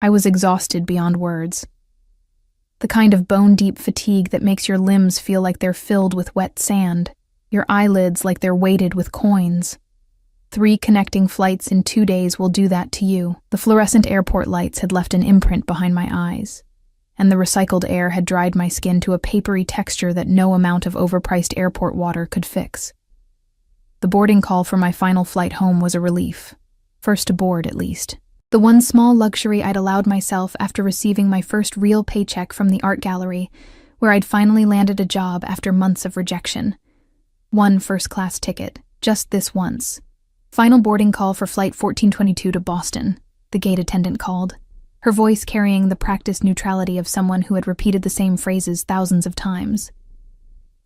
I was exhausted beyond words. The kind of bone-deep fatigue that makes your limbs feel like they're filled with wet sand, your eyelids like they're weighted with coins. 3 connecting flights in 2 days will do that to you. The fluorescent airport lights had left an imprint behind my eyes, and the recycled air had dried my skin to a papery texture that no amount of overpriced airport water could fix. The boarding call for my final flight home was a relief. First aboard, at least. The one small luxury I'd allowed myself after receiving my first real paycheck from the art gallery, where I'd finally landed a job after months of rejection. 1 first-class ticket, just this once. Final boarding call for Flight 1422 to Boston, the gate attendant called, her voice carrying the practiced neutrality of someone who had repeated the same phrases thousands of times.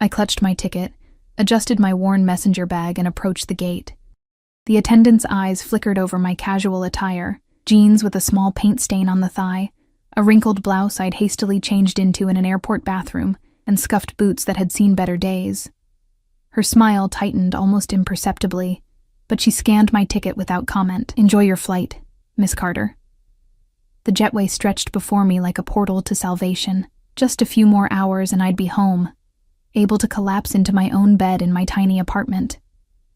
I clutched my ticket, adjusted my worn messenger bag, and approached the gate. The attendant's eyes flickered over my casual attire, jeans with a small paint stain on the thigh, a wrinkled blouse I'd hastily changed into in an airport bathroom, and scuffed boots that had seen better days. Her smile tightened almost imperceptibly, but she scanned my ticket without comment. "Enjoy your flight, Miss Carter." The jetway stretched before me like a portal to salvation. Just a few more hours and I'd be home, able to collapse into my own bed in my tiny apartment.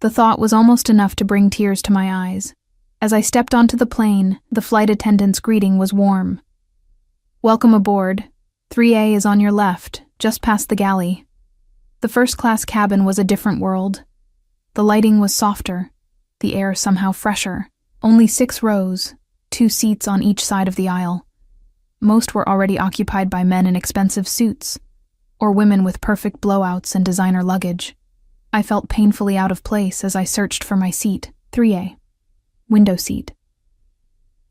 The thought was almost enough to bring tears to my eyes. As I stepped onto the plane, the flight attendant's greeting was warm. "Welcome aboard. 3A is on your left, just past the galley." The first-class cabin was a different world. The lighting was softer, the air somehow fresher. Only 6 rows, 2 seats on each side of the aisle. Most were already occupied by men in expensive suits, or women with perfect blowouts and designer luggage. I felt painfully out of place as I searched for my seat, 3A. Window seat.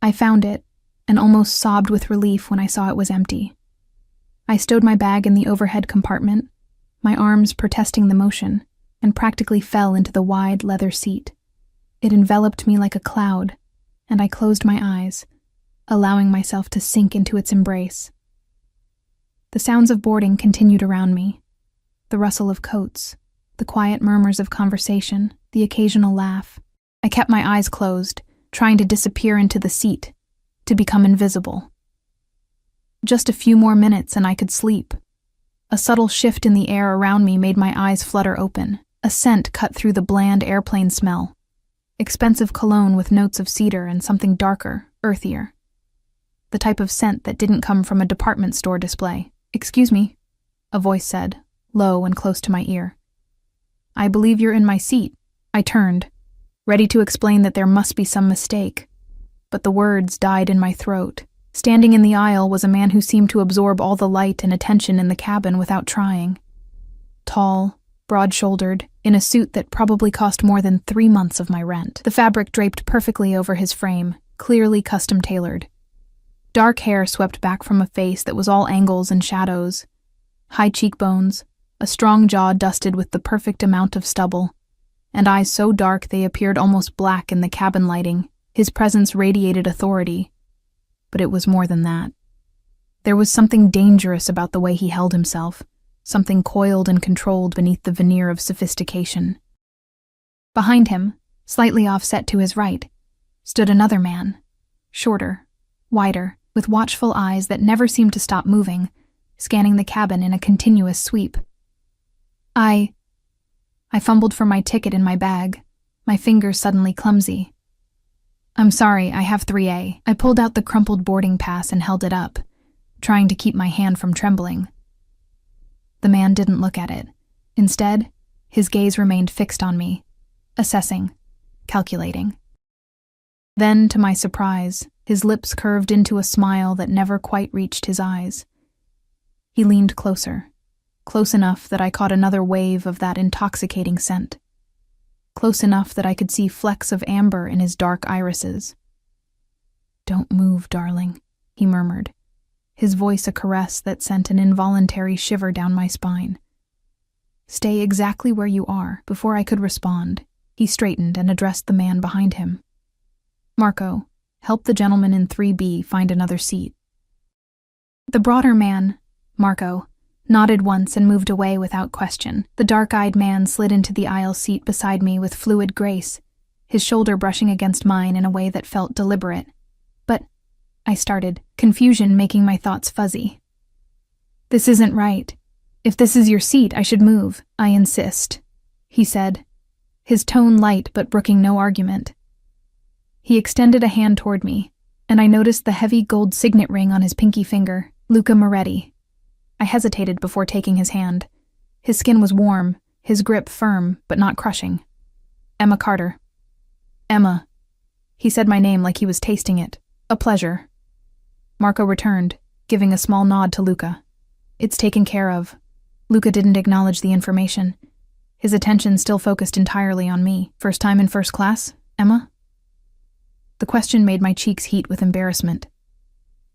I found it, and almost sobbed with relief when I saw it was empty. I stowed my bag in the overhead compartment, my arms protesting the motion, and practically fell into the wide leather seat. It enveloped me like a cloud, and I closed my eyes, allowing myself to sink into its embrace. The sounds of boarding continued around me. The rustle of coats, the quiet murmurs of conversation, the occasional laugh. I kept my eyes closed, trying to disappear into the seat, to become invisible. Just a few more minutes and I could sleep. A subtle shift in the air around me made my eyes flutter open. A scent cut through the bland airplane smell. Expensive cologne with notes of cedar and something darker, earthier. The type of scent that didn't come from a department store display. "Excuse me," a voice said, low and close to my ear. "I believe you're in my seat." I turned, ready to explain that there must be some mistake, but the words died in my throat. Standing in the aisle was a man who seemed to absorb all the light and attention in the cabin without trying. Tall, broad-shouldered, in a suit that probably cost more than 3 months of my rent. The fabric draped perfectly over his frame, clearly custom-tailored. Dark hair swept back from a face that was all angles and shadows. High cheekbones, a strong jaw dusted with the perfect amount of stubble, and eyes so dark they appeared almost black in the cabin lighting. His presence radiated authority, but it was more than that. There was something dangerous about the way he held himself, something coiled and controlled beneath the veneer of sophistication. Behind him, slightly offset to his right, stood another man, shorter, wider, with watchful eyes that never seemed to stop moving, scanning the cabin in a continuous sweep. I fumbled for my ticket in my bag, my fingers suddenly clumsy. "I'm sorry, I have 3A. I pulled out the crumpled boarding pass and held it up, trying to keep my hand from trembling. The man didn't look at it. Instead, his gaze remained fixed on me, assessing, calculating. Then, to my surprise, his lips curved into a smile that never quite reached his eyes. He leaned closer, close enough that I caught another wave of that intoxicating scent. Close enough that I could see flecks of amber in his dark irises. "Don't move, darling," he murmured, his voice a caress that sent an involuntary shiver down my spine. "Stay exactly where you are." Before I could respond, he straightened and addressed the man behind him. "Marco, help the gentleman in 3B find another seat." The broader man, Marco, nodded once and moved away without question. The dark-eyed man slid into the aisle seat beside me with fluid grace, his shoulder brushing against mine in a way that felt deliberate. But I started, confusion making my thoughts fuzzy. This isn't right. If this is your seat, I should move. I insist, he said, his tone light but brooking no argument. He extended a hand toward me, and I noticed the heavy gold signet ring on his pinky finger, Luca Moretti. I hesitated before taking his hand. His skin was warm, his grip firm, but not crushing. Emma Carter. Emma. He said my name like he was tasting it. A pleasure. Marco returned, giving a small nod to Luca. It's taken care of. Luca didn't acknowledge the information. His attention still focused entirely on me. First time in first class, Emma? The question made my cheeks heat with embarrassment.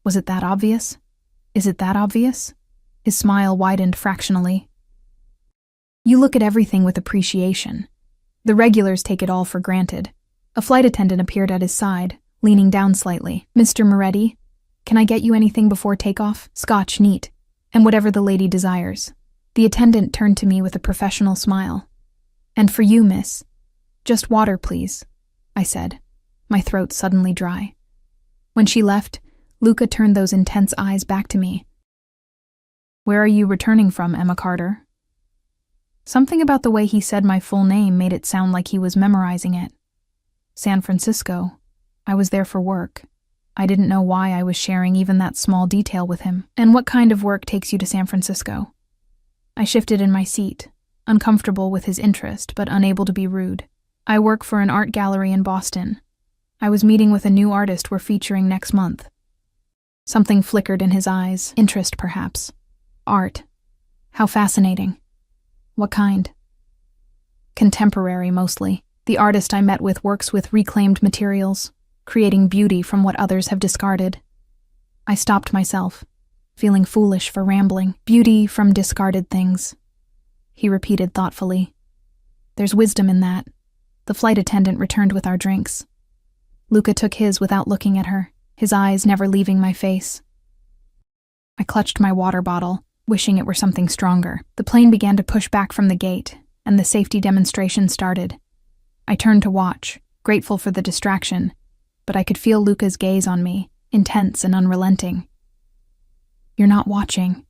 Was it that obvious? Is it that obvious? His smile widened fractionally. You look at everything with appreciation. The regulars take it all for granted. A flight attendant appeared at his side, leaning down slightly. Mr. Moretti, can I get you anything before takeoff? Scotch, neat, and whatever the lady desires. The attendant turned to me with a professional smile. And for you, miss. Just water, please, I said, my throat suddenly dry. When she left, Luca turned those intense eyes back to me. Where are you returning from, Emma Carter? Something about the way he said my full name made it sound like he was memorizing it. San Francisco. I was there for work. I didn't know why I was sharing even that small detail with him. And what kind of work takes you to San Francisco? I shifted in my seat, uncomfortable with his interest, but unable to be rude. I work for an art gallery in Boston. I was meeting with a new artist we're featuring next month. Something flickered in his eyes. Interest, perhaps. Art. How fascinating. What kind? Contemporary, mostly. The artist I met with works with reclaimed materials, creating beauty from what others have discarded. I stopped myself, feeling foolish for rambling. Beauty from discarded things. He repeated thoughtfully. There's wisdom in that. The flight attendant returned with our drinks. Luca took his without looking at her, his eyes never leaving my face. I clutched my water bottle, wishing it were something stronger. The plane began to push back from the gate, and the safety demonstration started. I turned to watch, grateful for the distraction, but I could feel Luca's gaze on me, intense and unrelenting. You're not watching,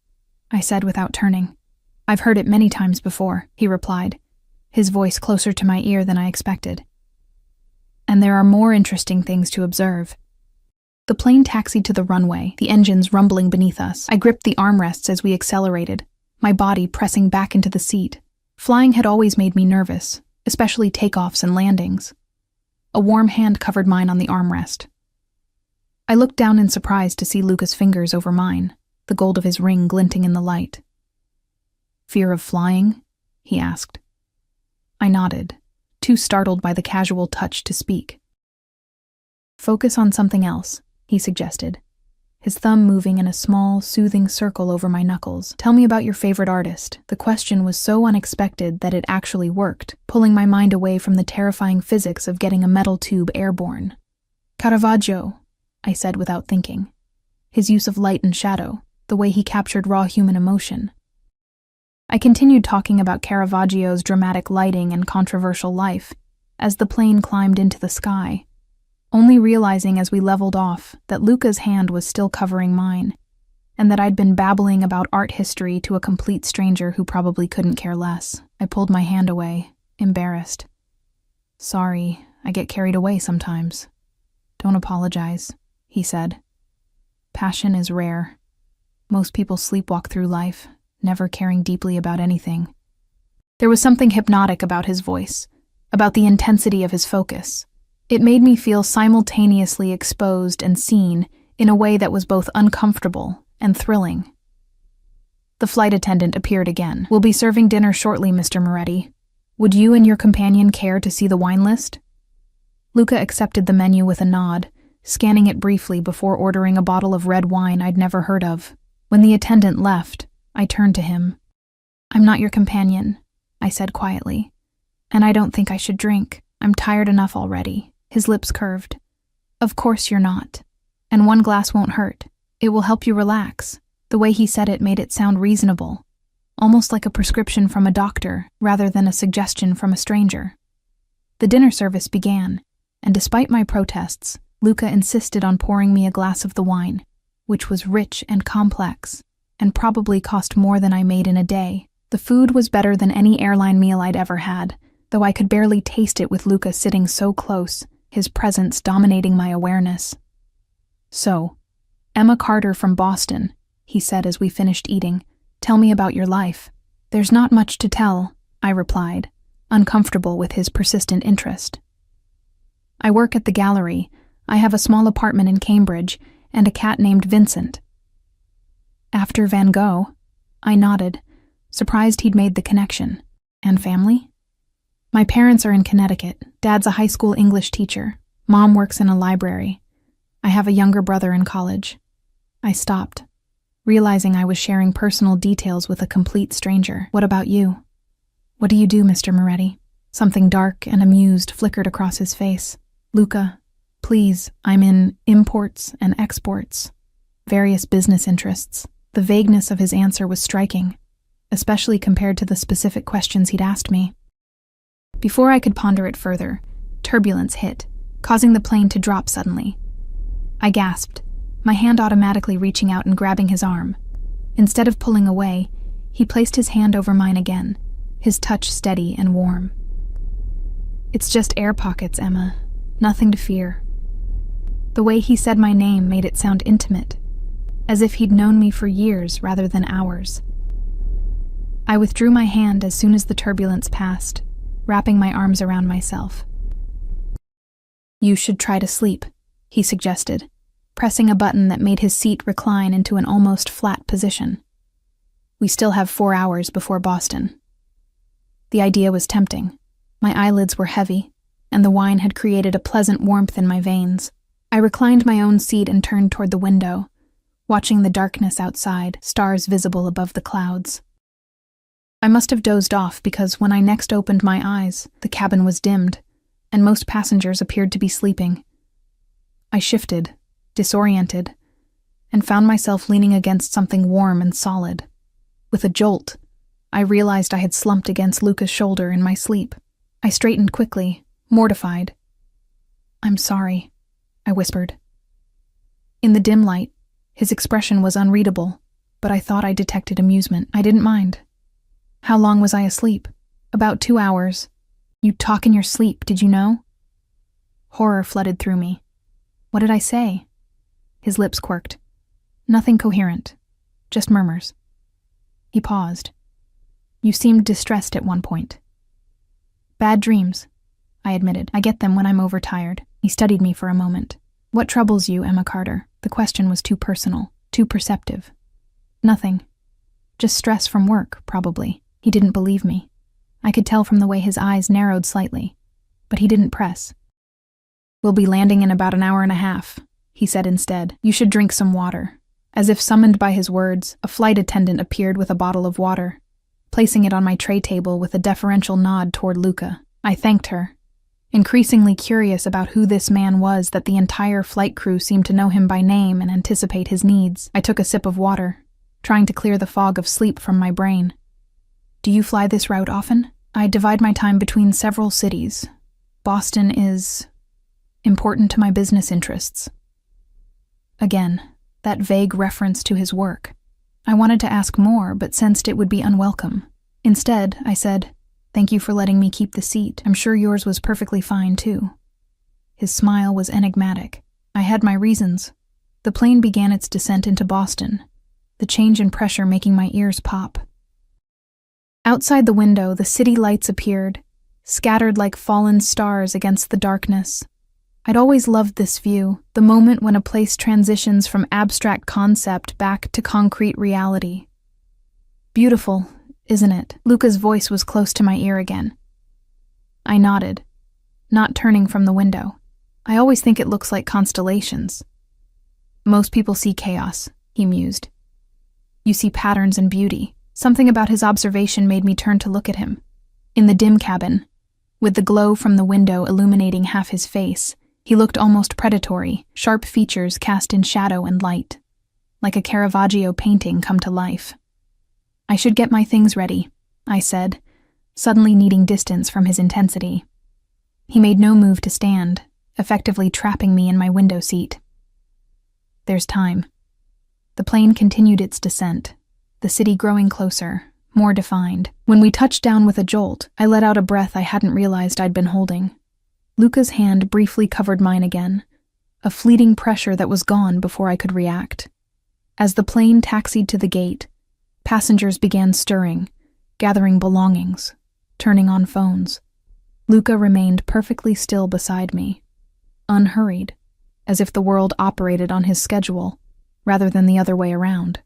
I said without turning. I've heard it many times before, he replied, his voice closer to my ear than I expected. And there are more interesting things to observe. The plane taxied to the runway, the engines rumbling beneath us. I gripped the armrests as we accelerated, my body pressing back into the seat. Flying had always made me nervous, especially takeoffs and landings. A warm hand covered mine on the armrest. I looked down in surprise to see Luca's fingers over mine, the gold of his ring glinting in the light. Fear of flying? He asked. I nodded, too startled by the casual touch to speak. Focus on something else, he suggested, his thumb moving in a small, soothing circle over my knuckles. Tell me about your favorite artist. The question was so unexpected that it actually worked, pulling my mind away from the terrifying physics of getting a metal tube airborne. Caravaggio, I said without thinking. His use of light and shadow, the way he captured raw human emotion. I continued talking about Caravaggio's dramatic lighting and controversial life as the plane climbed into the sky, only realizing as we leveled off that Luca's hand was still covering mine, and that I'd been babbling about art history to a complete stranger who probably couldn't care less. I pulled my hand away, embarrassed. Sorry, I get carried away sometimes. Don't apologize, he said. Passion is rare. Most people sleepwalk through life, never caring deeply about anything. There was something hypnotic about his voice, about the intensity of his focus. It made me feel simultaneously exposed and seen in a way that was both uncomfortable and thrilling. The flight attendant appeared again. We'll be serving dinner shortly, Mr. Moretti. Would you and your companion care to see the wine list? Luca accepted the menu with a nod, scanning it briefly before ordering a bottle of red wine I'd never heard of. When the attendant left, I turned to him. I'm not your companion, I said quietly, and I don't think I should drink. I'm tired enough already. His lips curved. Of course you're not. And one glass won't hurt. It will help you relax. The way he said it made it sound reasonable, almost like a prescription from a doctor rather than a suggestion from a stranger. The dinner service began, and despite my protests, Luca insisted on pouring me a glass of the wine, which was rich and complex, and probably cost more than I made in a day. The food was better than any airline meal I'd ever had, though I could barely taste it with Luca sitting so close, his presence dominating my awareness. "So, Emma Carter from Boston," he said as we finished eating. "Tell me about your life." "There's not much to tell," I replied, uncomfortable with his persistent interest. "I work at the gallery. I have a small apartment in Cambridge, and a cat named Vincent." "After Van Gogh?" I nodded, surprised he'd made the connection. "And family?" "My parents are in Connecticut. Dad's a high school English teacher. Mom works in a library. I have a younger brother in college." I stopped, realizing I was sharing personal details with a complete stranger. "What about you?" "What do you do, Mr. Moretti?" Something dark and amused flickered across his face. "Luca, please, I'm in imports and exports. Various business interests." The vagueness of his answer was striking, especially compared to the specific questions he'd asked me. Before I could ponder it further, turbulence hit, causing the plane to drop suddenly. I gasped, my hand automatically reaching out and grabbing his arm. Instead of pulling away, he placed his hand over mine again, his touch steady and warm. "It's just air pockets, Emma. Nothing to fear." The way he said my name made it sound intimate, as if he'd known me for years rather than hours. I withdrew my hand as soon as the turbulence passed, wrapping my arms around myself. "You should try to sleep," he suggested, pressing a button that made his seat recline into an almost flat position. "We still have 4 hours before Boston." The idea was tempting. My eyelids were heavy, and the wine had created a pleasant warmth in my veins. I reclined my own seat and turned toward the window, watching the darkness outside, stars visible above the clouds. I must have dozed off because when I next opened my eyes, the cabin was dimmed, and most passengers appeared to be sleeping. I shifted, disoriented, and found myself leaning against something warm and solid. With a jolt, I realized I had slumped against Luca's shoulder in my sleep. I straightened quickly, mortified. "I'm sorry," I whispered. In the dim light, his expression was unreadable, but I thought I detected amusement. I didn't mind. "How long was I asleep?" "About 2 hours. You talk in your sleep, did you know?" Horror flooded through me. "What did I say?" His lips quirked. "Nothing coherent. Just murmurs." He paused. "You seemed distressed at one point." "Bad dreams," I admitted. "I get them when I'm overtired." He studied me for a moment. "What troubles you, Emma Carter?" The question was too personal, too perceptive. "Nothing. Just stress from work, probably." He didn't believe me. I could tell from the way his eyes narrowed slightly, but he didn't press. "We'll be landing in about an hour and a half," he said instead. "You should drink some water." As if summoned by his words, a flight attendant appeared with a bottle of water, placing it on my tray table with a deferential nod toward Luca. I thanked her, increasingly curious about who this man was that the entire flight crew seemed to know him by name and anticipate his needs. I took a sip of water, trying to clear the fog of sleep from my brain. "Do you fly this route often?" "I divide my time between several cities. Boston is important to my business interests." Again, that vague reference to his work. I wanted to ask more, but sensed it would be unwelcome. Instead, I said, "Thank you for letting me keep the seat. I'm sure yours was perfectly fine, too." His smile was enigmatic. I had my reasons. The plane began its descent into Boston, the change in pressure making my ears pop. Outside the window, the city lights appeared, scattered like fallen stars against the darkness. I'd always loved this view, the moment when a place transitions from abstract concept back to concrete reality. "Beautiful, isn't it?" Luca's voice was close to my ear again. I nodded, not turning from the window. "I always think it looks like constellations." "Most people see chaos," he mused. "You see patterns and beauty." Something about his observation made me turn to look at him. In the dim cabin, with the glow from the window illuminating half his face, he looked almost predatory, sharp features cast in shadow and light, like a Caravaggio painting come to life. "I should get my things ready," I said, suddenly needing distance from his intensity. He made no move to stand, effectively trapping me in my window seat. There's time. The plane continued its descent, the city growing closer, more defined. When we touched down with a jolt, I let out a breath I hadn't realized I'd been holding. Luca's hand briefly covered mine again, a fleeting pressure that was gone before I could react. As the plane taxied to the gate, passengers began stirring, gathering belongings, turning on phones. Luca remained perfectly still beside me, unhurried, as if the world operated on his schedule, rather than the other way around.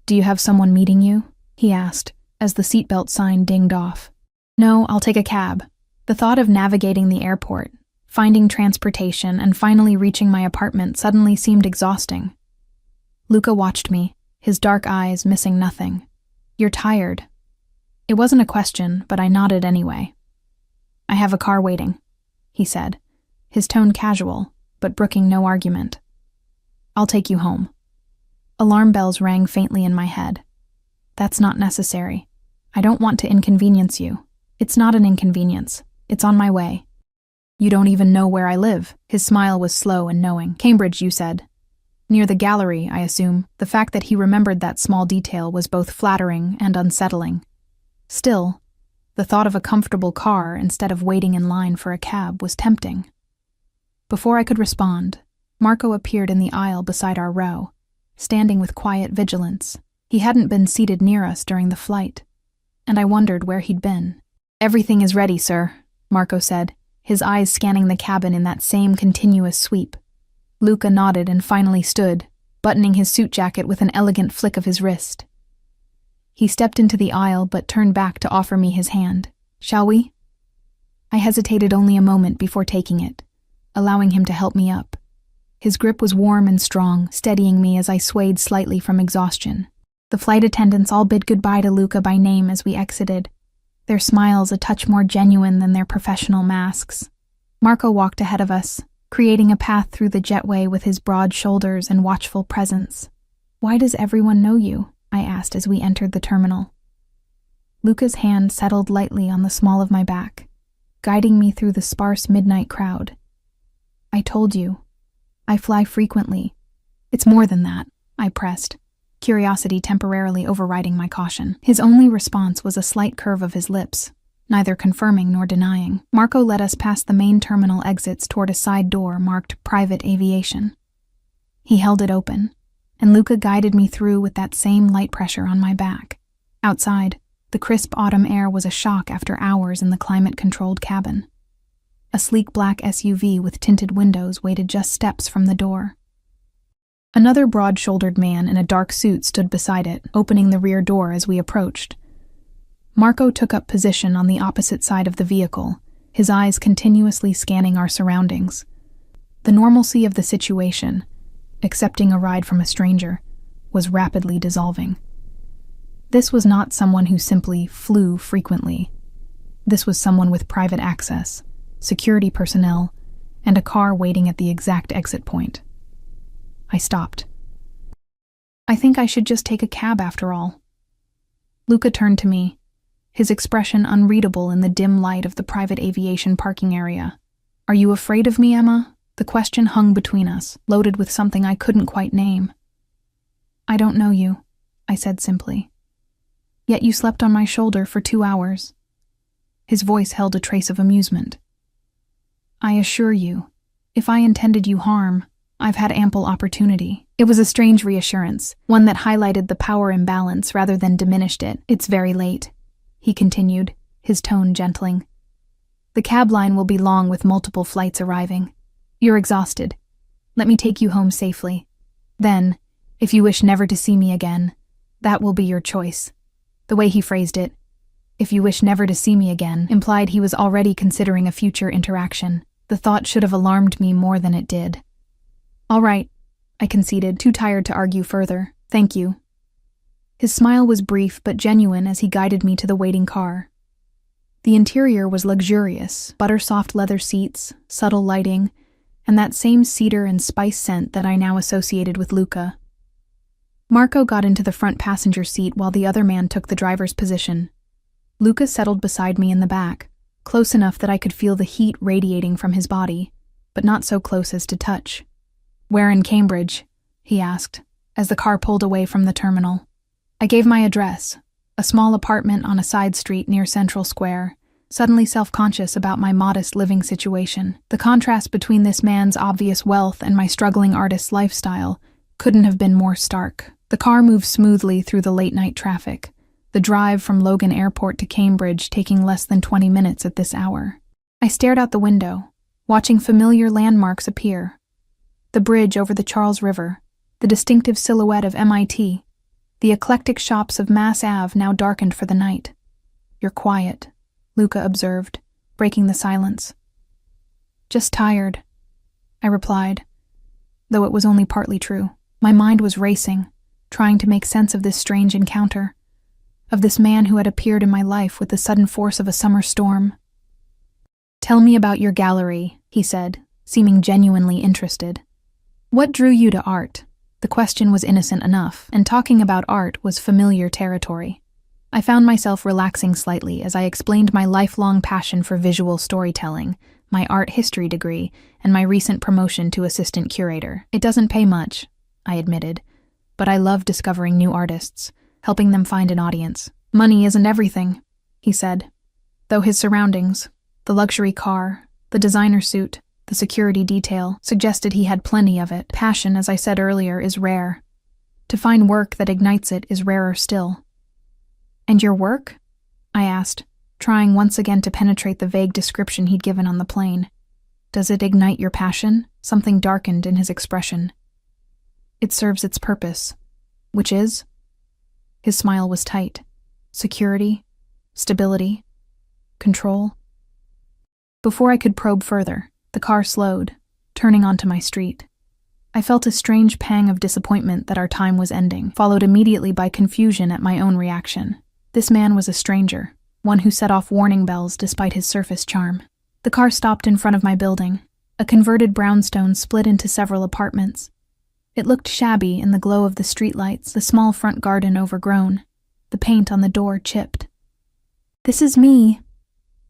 "Do you have someone meeting you?" he asked, as the seatbelt sign dinged off. "No, I'll take a cab." The thought of navigating the airport, finding transportation, and finally reaching my apartment suddenly seemed exhausting. Luca watched me, his dark eyes missing nothing. "You're tired." It wasn't a question, but I nodded anyway. "I have a car waiting," he said, his tone casual, but brooking no argument. "I'll take you home." Alarm bells rang faintly in my head. "That's not necessary. I don't want to inconvenience you." "It's not an inconvenience. It's on my way." "You don't even know where I live." His smile was slow and knowing. "Cambridge, you said." "Near the gallery, I assume." The fact that he remembered that small detail was both flattering and unsettling. Still, the thought of a comfortable car instead of waiting in line for a cab was tempting. Before I could respond, Marco appeared in the aisle beside our row, standing with quiet vigilance. He hadn't been seated near us during the flight, and I wondered where he'd been. "Everything is ready, sir," Marco said, his eyes scanning the cabin in that same continuous sweep. Luca nodded and finally stood, buttoning his suit jacket with an elegant flick of his wrist. He stepped into the aisle but turned back to offer me his hand. "Shall we?" I hesitated only a moment before taking it, allowing him to help me up. His grip was warm and strong, steadying me as I swayed slightly from exhaustion. The flight attendants all bid goodbye to Luca by name as we exited, their smiles a touch more genuine than their professional masks. Marco walked ahead of us, creating a path through the jetway with his broad shoulders and watchful presence. "Why does everyone know you?" I asked as we entered the terminal. Luca's hand settled lightly on the small of my back, guiding me through the sparse midnight crowd. "I told you. I fly frequently." "It's more than that," I pressed, curiosity temporarily overriding my caution. His only response was a slight curve of his lips, neither confirming nor denying. Marco led us past the main terminal exits toward a side door marked Private Aviation. He held it open, and Luca guided me through with that same light pressure on my back. Outside, the crisp autumn air was a shock after hours in the climate-controlled cabin. A sleek black SUV with tinted windows waited just steps from the door. Another broad-shouldered man in a dark suit stood beside it, opening the rear door as we approached. Marco took up position on the opposite side of the vehicle, his eyes continuously scanning our surroundings. The normalcy of the situation, accepting a ride from a stranger, was rapidly dissolving. This was not someone who simply flew frequently. This was someone with private access, security personnel, and a car waiting at the exact exit point. I stopped. "I think I should just take a cab after all." Luca turned to me, his expression unreadable in the dim light of the private aviation parking area. "Are you afraid of me, Emma?" The question hung between us, loaded with something I couldn't quite name. "I don't know you," I said simply. "Yet you slept on my shoulder for 2 hours." His voice held a trace of amusement. "I assure you, if I intended you harm, I've had ample opportunity." It was a strange reassurance, one that highlighted the power imbalance rather than diminished it. "It's very late," he continued, his tone gentling. "The cab line will be long with multiple flights arriving. You're exhausted. Let me take you home safely. Then, if you wish never to see me again, that will be your choice." The way he phrased it, "if you wish never to see me again," implied he was already considering a future interaction. The thought should have alarmed me more than it did. "All right," I conceded, too tired to argue further. "Thank you." His smile was brief but genuine as he guided me to the waiting car. The interior was luxurious, butter-soft leather seats, subtle lighting, and that same cedar and spice scent that I now associated with Luca. Marco got into the front passenger seat while the other man took the driver's position. Luca settled beside me in the back, close enough that I could feel the heat radiating from his body, but not so close as to touch. "Where in Cambridge?" he asked, as the car pulled away from the terminal. I gave my address, a small apartment on a side street near Central Square, suddenly self-conscious about my modest living situation. The contrast between this man's obvious wealth and my struggling artist's lifestyle couldn't have been more stark. The car moved smoothly through the late-night traffic, the drive from Logan Airport to Cambridge taking less than 20 minutes at this hour. I stared out the window, watching familiar landmarks appear. The bridge over the Charles River, the distinctive silhouette of MIT, the eclectic shops of Mass Ave now darkened for the night. "You're quiet," Luca observed, breaking the silence. "Just tired," I replied, though it was only partly true. My mind was racing, trying to make sense of this strange encounter, of this man who had appeared in my life with the sudden force of a summer storm. "Tell me about your gallery," he said, seeming genuinely interested. "What drew you to art?" The question was innocent enough, and talking about art was familiar territory. I found myself relaxing slightly as I explained my lifelong passion for visual storytelling, my art history degree, and my recent promotion to assistant curator. "It doesn't pay much," I admitted, "but I love discovering new artists, helping them find an audience." "Money isn't everything," he said, though his surroundings, the luxury car, the designer suit, the security detail, suggested he had plenty of it. Passion, as I said earlier, is rare. To find work that ignites it is rarer still. "And your work?" I asked, trying once again to penetrate the vague description he'd given on the plane. "Does it ignite your passion?" Something darkened in his expression. "It serves its purpose." "Which is?" His smile was tight. "Security, stability, control." Before I could probe further, the car slowed, turning onto my street. I felt a strange pang of disappointment that our time was ending, followed immediately by confusion at my own reaction. This man was a stranger, one who set off warning bells despite his surface charm. The car stopped in front of my building. A converted brownstone split into several apartments. It looked shabby in the glow of the streetlights, the small front garden overgrown, the paint on the door chipped. "This is me,"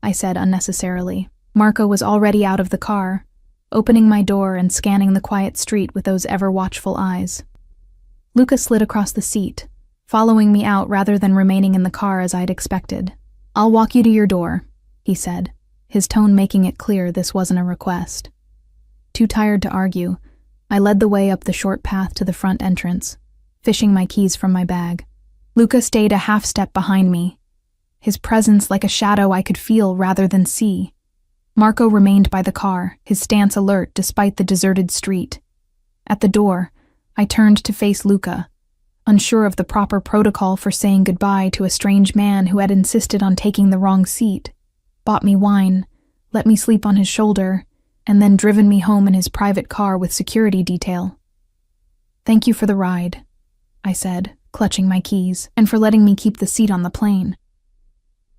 I said unnecessarily. Marco was already out of the car, opening my door and scanning the quiet street with those ever-watchful eyes. Luca slid across the seat, following me out rather than remaining in the car as I'd expected. "I'll walk you to your door," he said, his tone making it clear this wasn't a request. Too tired to argue, I led the way up the short path to the front entrance, fishing my keys from my bag. Luca stayed a half step behind me, his presence like a shadow I could feel rather than see. Marco remained by the car, his stance alert despite the deserted street. At the door, I turned to face Luca, unsure of the proper protocol for saying goodbye to a strange man who had insisted on taking the wrong seat, bought me wine, let me sleep on his shoulder, and then driven me home in his private car with security detail. "Thank you for the ride," I said, clutching my keys, "and for letting me keep the seat on the plane."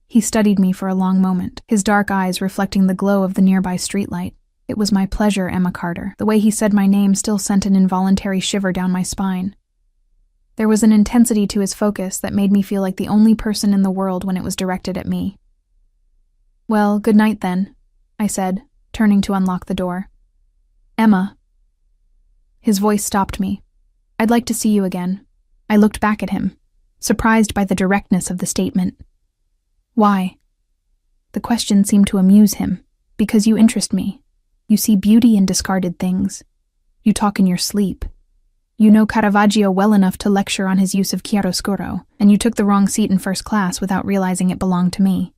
He studied me for a long moment, his dark eyes reflecting the glow of the nearby streetlight. "It was my pleasure, Emma Carter." The way he said my name still sent an involuntary shiver down my spine. There was an intensity to his focus that made me feel like the only person in the world when it was directed at me. "Well, good night then," I said, turning to unlock the door. "Emma." His voice stopped me. "I'd like to see you again." I looked back at him, surprised by the directness of the statement. "Why?" The question seemed to amuse him. "Because you interest me. You see beauty in discarded things. You talk in your sleep. You know Caravaggio well enough to lecture on his use of chiaroscuro, and you took the wrong seat in first class without realizing it belonged to me."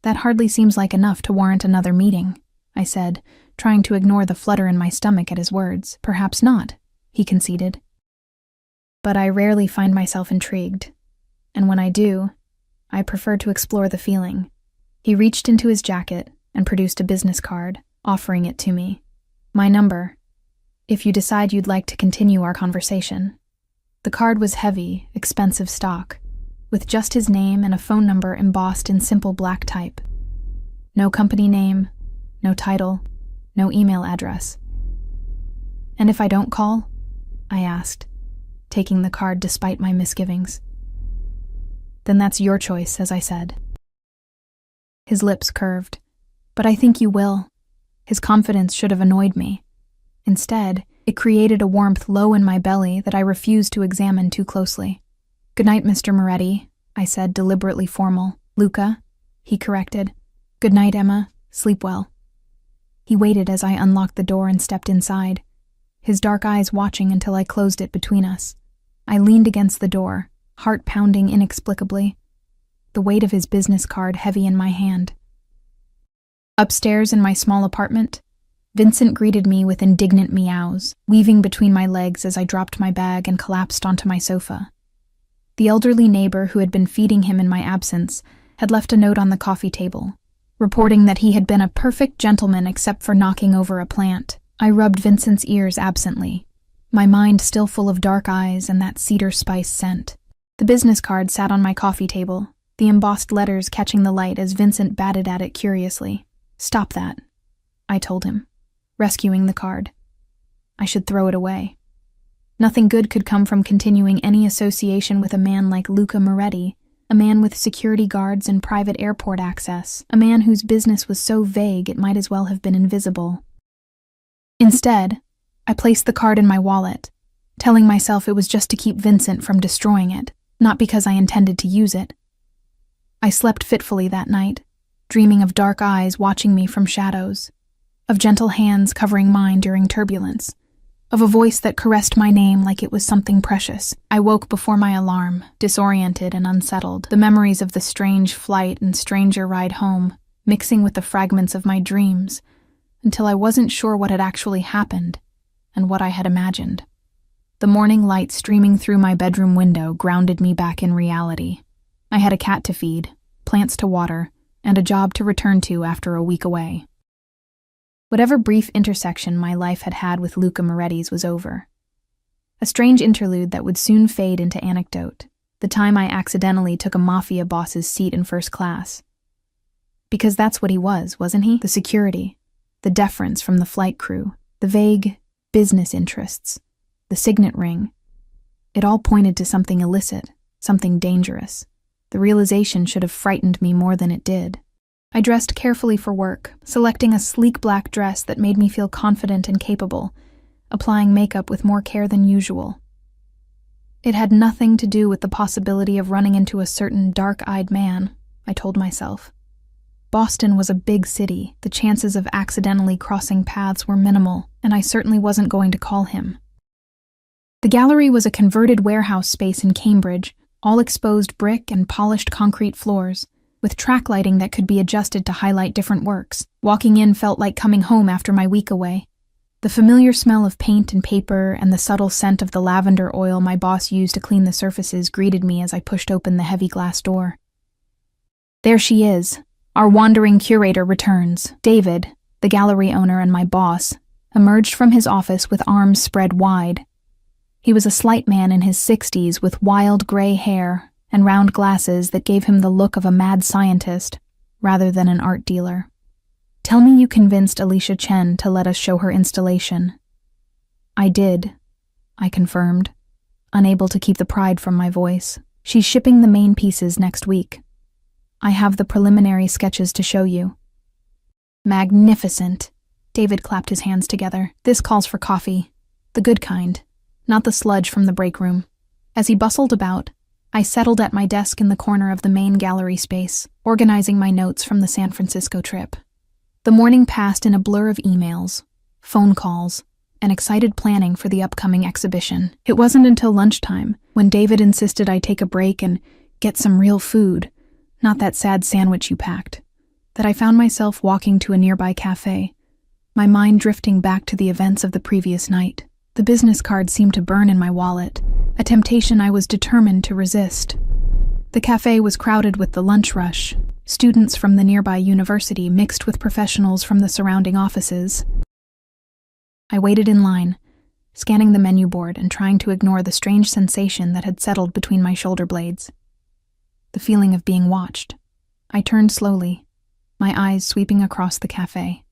"That hardly seems like enough to warrant another meeting," I said, trying to ignore the flutter in my stomach at his words. "Perhaps not," he conceded. "But I rarely find myself intrigued, and when I do, I prefer to explore the feeling." He reached into his jacket and produced a business card, offering it to me. "My number, if you decide you'd like to continue our conversation." The card was heavy, expensive stock, with just his name and a phone number embossed in simple black type. No company name, no title, no email address. "And if I don't call?" I asked, taking the card despite my misgivings. "Then that's your choice," as I said. His lips curved. "But I think you will." His confidence should have annoyed me. Instead, it created a warmth low in my belly that I refused to examine too closely. "Good night, Mr. Moretti," I said, deliberately formal. "Luca," he corrected. "Good night, Emma. Sleep well." He waited as I unlocked the door and stepped inside, his dark eyes watching until I closed it between us. I leaned against the door, heart pounding inexplicably, the weight of his business card heavy in my hand. Upstairs in my small apartment, Vincent greeted me with indignant meows, weaving between my legs as I dropped my bag and collapsed onto my sofa. The elderly neighbor who had been feeding him in my absence had left a note on the coffee table, reporting that he had been a perfect gentleman except for knocking over a plant. I rubbed Vincent's ears absently, my mind still full of dark eyes and that cedar spice scent. The business card sat on my coffee table, the embossed letters catching the light as Vincent batted at it curiously. "Stop that," I told him, rescuing the card. I should throw it away. Nothing good could come from continuing any association with a man like Luca Moretti, a man with security guards and private airport access, a man whose business was so vague it might as well have been invisible. Instead, I placed the card in my wallet, telling myself it was just to keep Vincent from destroying it, not because I intended to use it. I slept fitfully that night, dreaming of dark eyes watching me from shadows, of gentle hands covering mine during turbulence, of a voice that caressed my name like it was something precious. I woke before my alarm, disoriented and unsettled, the memories of the strange flight and stranger ride home, mixing with the fragments of my dreams, until I wasn't sure what had actually happened and what I had imagined. The morning light streaming through my bedroom window grounded me back in reality. I had a cat to feed, plants to water, and a job to return to after a week away. Whatever brief intersection my life had had with Luca Moretti's was over. A strange interlude that would soon fade into anecdote, the time I accidentally took a Mafia boss's seat in first class. Because that's what he was, wasn't he? The security, the deference from the flight crew, the vague business interests, the signet ring. It all pointed to something illicit, something dangerous. The realization should have frightened me more than it did. I dressed carefully for work, selecting a sleek black dress that made me feel confident and capable, applying makeup with more care than usual. It had nothing to do with the possibility of running into a certain dark-eyed man, I told myself. Boston was a big city, the chances of accidentally crossing paths were minimal, and I certainly wasn't going to call him. The gallery was a converted warehouse space in Cambridge, all exposed brick and polished concrete floors, with track lighting that could be adjusted to highlight different works. Walking in felt like coming home after my week away. The familiar smell of paint and paper and the subtle scent of the lavender oil my boss used to clean the surfaces greeted me as I pushed open the heavy glass door. There she is. Our wandering curator returns. David, the gallery owner and my boss, emerged from his office with arms spread wide. He was a slight man in his 60s with wild gray hair and round glasses that gave him the look of a mad scientist rather than an art dealer. "Tell me you convinced Alicia Chen to let us show her installation." "I did," I confirmed, unable to keep the pride from my voice. "She's shipping the main pieces next week. I have the preliminary sketches to show you." "Magnificent." David clapped his hands together. "This calls for coffee. The good kind, not the sludge from the break room." As he bustled about, I settled at my desk in the corner of the main gallery space, organizing my notes from the San Francisco trip. The morning passed in a blur of emails, phone calls, and excited planning for the upcoming exhibition. It wasn't until lunchtime, when David insisted I take a break and get some real food, not that sad sandwich you packed, that I found myself walking to a nearby cafe, my mind drifting back to the events of the previous night. The business card seemed to burn in my wallet, a temptation I was determined to resist. The cafe was crowded with the lunch rush, students from the nearby university mixed with professionals from the surrounding offices. I waited in line, scanning the menu board and trying to ignore the strange sensation that had settled between my shoulder blades. The feeling of being watched. I turned slowly, my eyes sweeping across the cafe.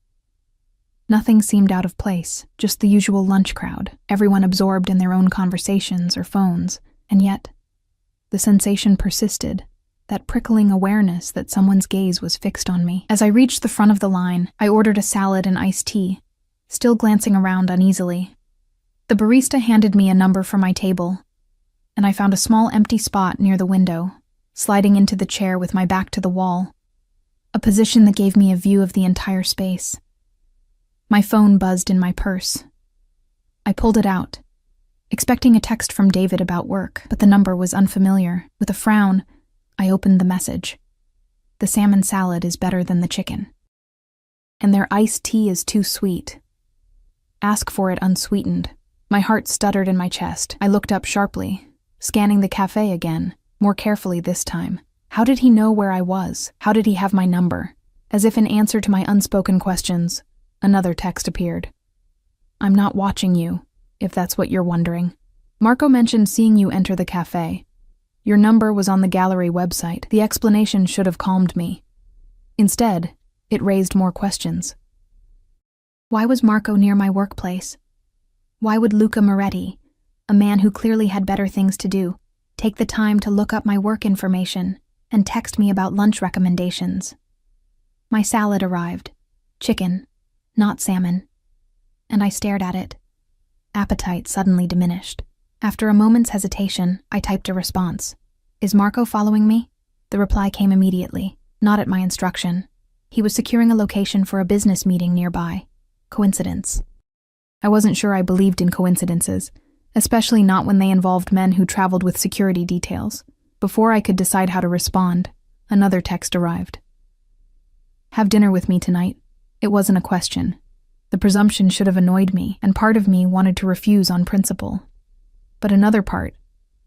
Nothing seemed out of place, just the usual lunch crowd, everyone absorbed in their own conversations or phones, and yet, the sensation persisted, that prickling awareness that someone's gaze was fixed on me. As I reached the front of the line, I ordered a salad and iced tea, still glancing around uneasily. The barista handed me a number for my table, and I found a small empty spot near the window, sliding into the chair with my back to the wall, a position that gave me a view of the entire space. My phone buzzed in my purse. I pulled it out, expecting a text from David about work, but the number was unfamiliar. With a frown, I opened the message. The salmon salad is better than the chicken. And their iced tea is too sweet. Ask for it unsweetened. My heart stuttered in my chest. I looked up sharply, scanning the cafe again, more carefully this time. How did he know where I was? How did he have my number? As if in answer to my unspoken questions, another text appeared. I'm not watching you, if that's what you're wondering. Marco mentioned seeing you enter the cafe. Your number was on the gallery website. The explanation should have calmed me. Instead, it raised more questions. Why was Marco near my workplace? Why would Luca Moretti, a man who clearly had better things to do, take the time to look up my work information and text me about lunch recommendations? My salad arrived. Chicken, not salmon. And I stared at it. Appetite suddenly diminished. After a moment's hesitation, I typed a response. Is Marco following me? The reply came immediately, not at my instruction. He was securing a location for a business meeting nearby. Coincidence. I wasn't sure I believed in coincidences, especially not when they involved men who traveled with security details. Before I could decide how to respond, another text arrived. Have dinner with me tonight. It wasn't a question. The presumption should have annoyed me, and part of me wanted to refuse on principle. But another part,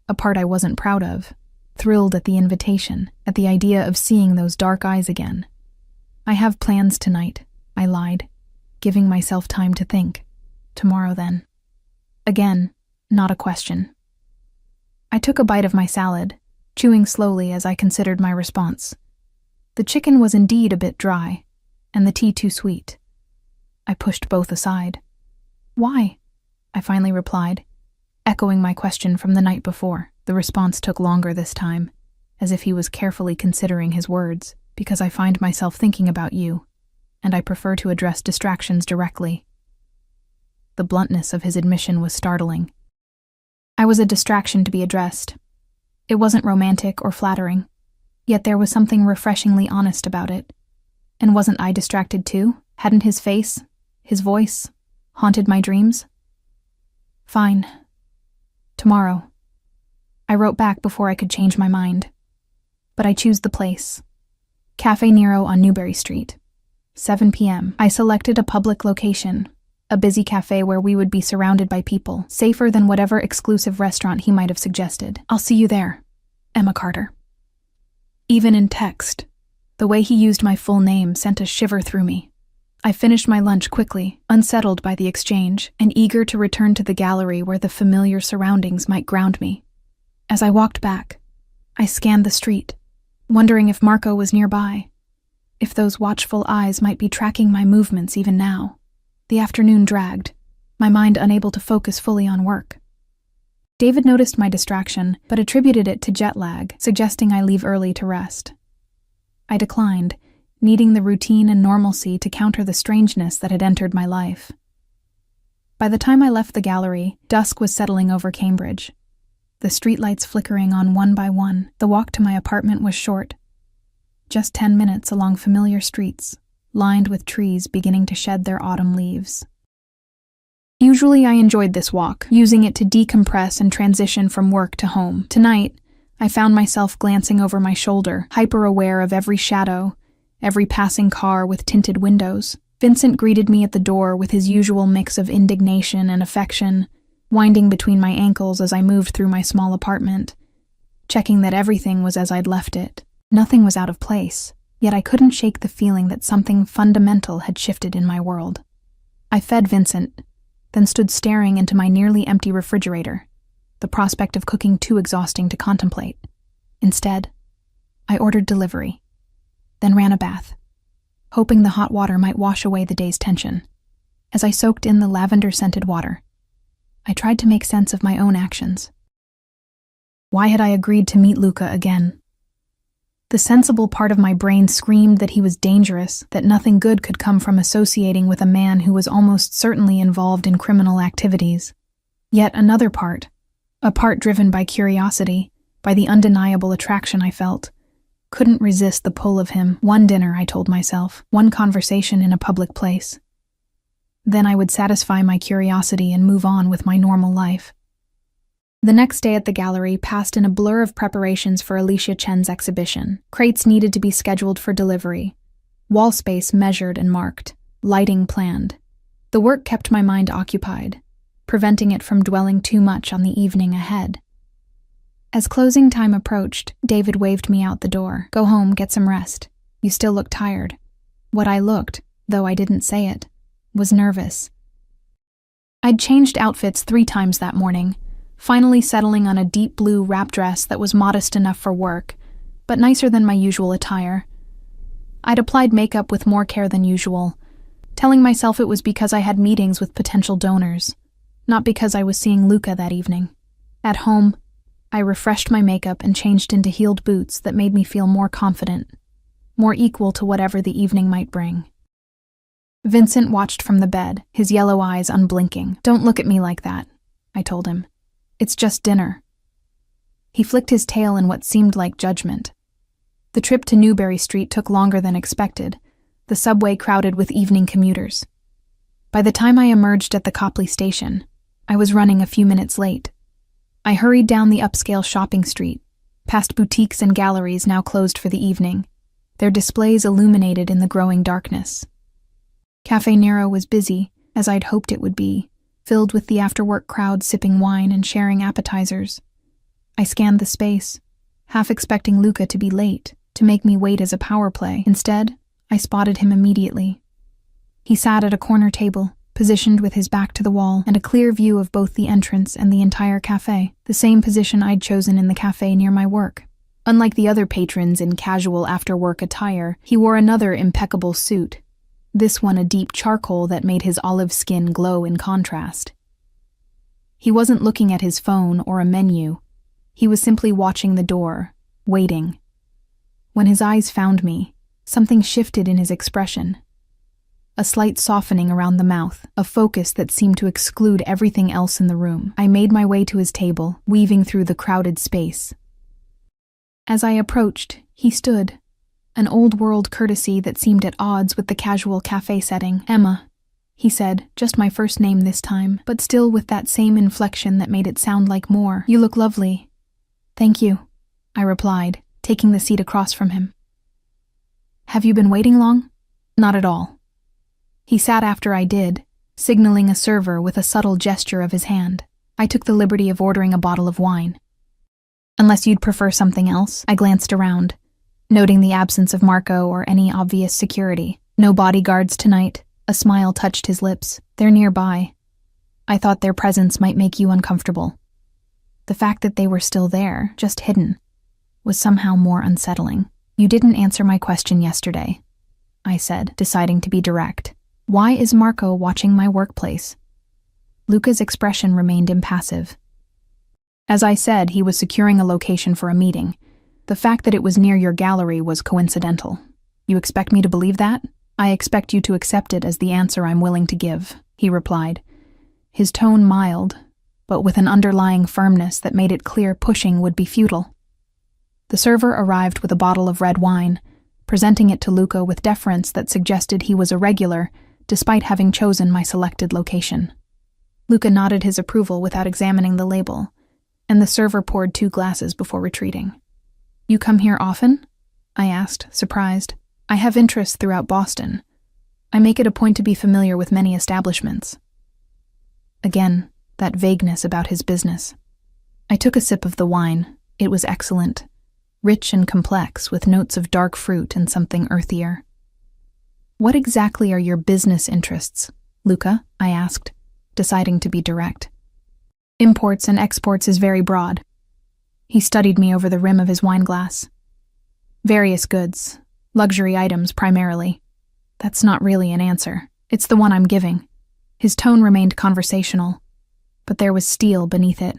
a part I wasn't proud of, thrilled at the invitation, at the idea of seeing those dark eyes again. I have plans tonight, I lied, giving myself time to think. Tomorrow then. Again, not a question. I took a bite of my salad, chewing slowly as I considered my response. The chicken was indeed a bit dry, and the tea too sweet. I pushed both aside. Why? I finally replied, echoing my question from the night before. The response took longer this time, as if he was carefully considering his words, because I find myself thinking about you, and I prefer to address distractions directly. The bluntness of his admission was startling. I was a distraction to be addressed. It wasn't romantic or flattering, yet there was something refreshingly honest about it. And wasn't I distracted too? Hadn't his face, his voice, haunted my dreams? Fine. Tomorrow. I wrote back before I could change my mind. But I choose the place. Cafe Nero on Newbury Street. 7 p.m. I selected a public location, a busy cafe where we would be surrounded by people, safer than whatever exclusive restaurant he might have suggested. I'll see you there, Emma Carter. Even in text, the way he used my full name sent a shiver through me. I finished my lunch quickly, unsettled by the exchange, and eager to return to the gallery where the familiar surroundings might ground me. As I walked back, I scanned the street, wondering if Marco was nearby, if those watchful eyes might be tracking my movements even now. The afternoon dragged, my mind unable to focus fully on work. David noticed my distraction, but attributed it to jet lag, suggesting I leave early to rest. I declined, needing the routine and normalcy to counter the strangeness that had entered my life. By the time I left the gallery, dusk was settling over Cambridge. The streetlights flickering on one by one, the walk to my apartment was short. Just 10 minutes along familiar streets, lined with trees beginning to shed their autumn leaves. Usually I enjoyed this walk, using it to decompress and transition from work to home. Tonight, I found myself glancing over my shoulder, hyper-aware of every shadow, every passing car with tinted windows. Vincent greeted me at the door with his usual mix of indignation and affection, winding between my ankles as I moved through my small apartment, checking that everything was as I'd left it. Nothing was out of place, yet I couldn't shake the feeling that something fundamental had shifted in my world. I fed Vincent, then stood staring into my nearly empty refrigerator, the prospect of cooking too exhausting to contemplate. Instead, I ordered delivery, then ran a bath, hoping the hot water might wash away the day's tension. As I soaked in the lavender-scented water, I tried to make sense of my own actions. Why had I agreed to meet Luca again? The sensible part of my brain screamed that he was dangerous, that nothing good could come from associating with a man who was almost certainly involved in criminal activities. Yet another part, a part driven by curiosity, by the undeniable attraction I felt, couldn't resist the pull of him. One dinner, I told myself, one conversation in a public place. Then I would satisfy my curiosity and move on with my normal life. The next day at the gallery passed in a blur of preparations for Alicia Chen's exhibition. Crates needed to be scheduled for delivery, wall space measured and marked, lighting planned. The work kept my mind occupied, preventing it from dwelling too much on the evening ahead. As closing time approached, David waved me out the door. "Go home, get some rest. You still look tired." What I looked, though I didn't say it, was nervous. I'd changed outfits 3 times that morning, finally settling on a deep blue wrap dress that was modest enough for work, but nicer than my usual attire. I'd applied makeup with more care than usual, telling myself it was because I had meetings with potential donors, not because I was seeing Luca that evening. At home, I refreshed my makeup and changed into heeled boots that made me feel more confident, more equal to whatever the evening might bring. Vincent watched from the bed, his yellow eyes unblinking. "Don't look at me like that," I told him. "It's just dinner." He flicked his tail in what seemed like judgment. The trip to Newberry Street took longer than expected, the subway crowded with evening commuters. By the time I emerged at the Copley station, I was running a few minutes late. I hurried down the upscale shopping street, past boutiques and galleries now closed for the evening, their displays illuminated in the growing darkness. Café Nero was busy, as I'd hoped it would be, filled with the after-work crowd sipping wine and sharing appetizers. I scanned the space, half expecting Luca to be late, to make me wait as a power play. Instead, I spotted him immediately. He sat at a corner table, positioned with his back to the wall and a clear view of both the entrance and the entire cafe, the same position I'd chosen in the cafe near my work. Unlike the other patrons in casual after-work attire, he wore another impeccable suit, this one a deep charcoal that made his olive skin glow in contrast. He wasn't looking at his phone or a menu. He was simply watching the door, waiting. When his eyes found me, something shifted in his expression. A slight softening around the mouth, a focus that seemed to exclude everything else in the room. I made my way to his table, weaving through the crowded space. As I approached, he stood, an old-world courtesy that seemed at odds with the casual cafe setting. "Emma," he said, just my first name this time, but still with that same inflection that made it sound like more. "You look lovely." "Thank you," I replied, taking the seat across from him. "Have you been waiting long?" "Not at all." He sat after I did, signaling a server with a subtle gesture of his hand. I took the liberty of ordering a bottle of wine. "Unless you'd prefer something else," I glanced around, noting the absence of Marco or any obvious security. "No bodyguards tonight." A smile touched his lips. "They're nearby. I thought their presence might make you uncomfortable." The fact that they were still there, just hidden, was somehow more unsettling. "You didn't answer my question yesterday," I said, deciding to be direct. "Why is Marco watching my workplace?" Luca's expression remained impassive. As I said, he was securing a location for a meeting. The fact that it was near your gallery was coincidental. "You expect me to believe that?" "I expect you to accept it as the answer I'm willing to give," he replied, his tone mild, but with an underlying firmness that made it clear pushing would be futile. The server arrived with a bottle of red wine, presenting it to Luca with deference that suggested he was a regular, despite having chosen my selected location. Luca nodded his approval without examining the label, and the server poured 2 glasses before retreating. "You come here often?" I asked, surprised. "I have interests throughout Boston. I make it a point to be familiar with many establishments." Again, that vagueness about his business. I took a sip of the wine. It was excellent, rich and complex, with notes of dark fruit and something earthier. "What exactly are your business interests, Luca?" I asked, deciding to be direct. "Imports and exports is very broad." He studied me over the rim of his wineglass. "Various goods, luxury items primarily." That's not really an answer. It's the one I'm giving. His tone remained conversational, but there was steel beneath it.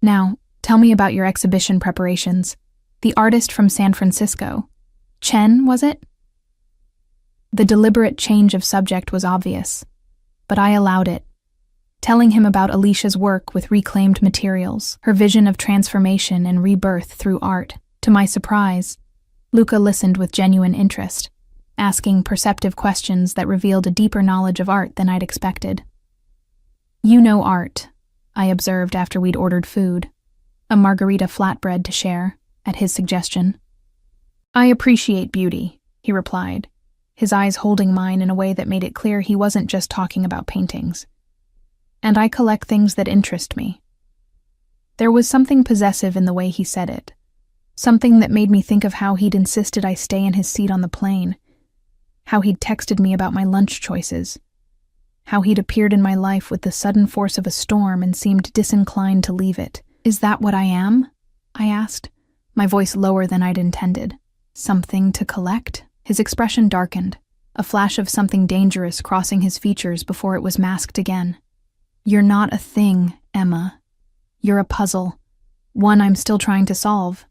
"Now, tell me about your exhibition preparations." The artist from San Francisco. Chen, was it? The deliberate change of subject was obvious, but I allowed it, telling him about Alicia's work with reclaimed materials, her vision of transformation and rebirth through art. To my surprise, Luca listened with genuine interest, asking perceptive questions that revealed a deeper knowledge of art than I'd expected. "You know art," I observed after we'd ordered food, a margarita flatbread to share, at his suggestion. "I appreciate beauty," he replied, his eyes holding mine in a way that made it clear he wasn't just talking about paintings. "And I collect things that interest me." There was something possessive in the way he said it, something that made me think of how he'd insisted I stay in his seat on the plane, how he'd texted me about my lunch choices, how he'd appeared in my life with the sudden force of a storm and seemed disinclined to leave it. "Is that what I am?" I asked, my voice lower than I'd intended. "Something to collect?" His expression darkened, a flash of something dangerous crossing his features before it was masked again. "You're not a thing, Emma. You're a puzzle, one I'm still trying to solve."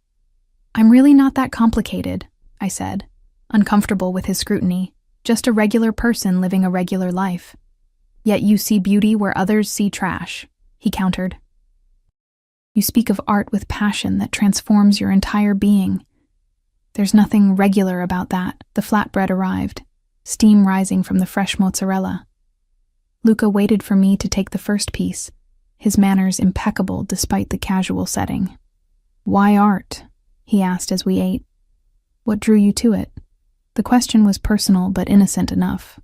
"I'm really not that complicated," I said, uncomfortable with his scrutiny, "just a regular person living a regular life." "Yet you see beauty where others see trash," he countered. "You speak of art with passion that transforms your entire being. There's nothing regular about that." The flatbread arrived, steam rising from the fresh mozzarella. Luca waited for me to take the first piece, his manners impeccable despite the casual setting. "Why art?" he asked as we ate. "What drew you to it?" The question was personal but innocent enough.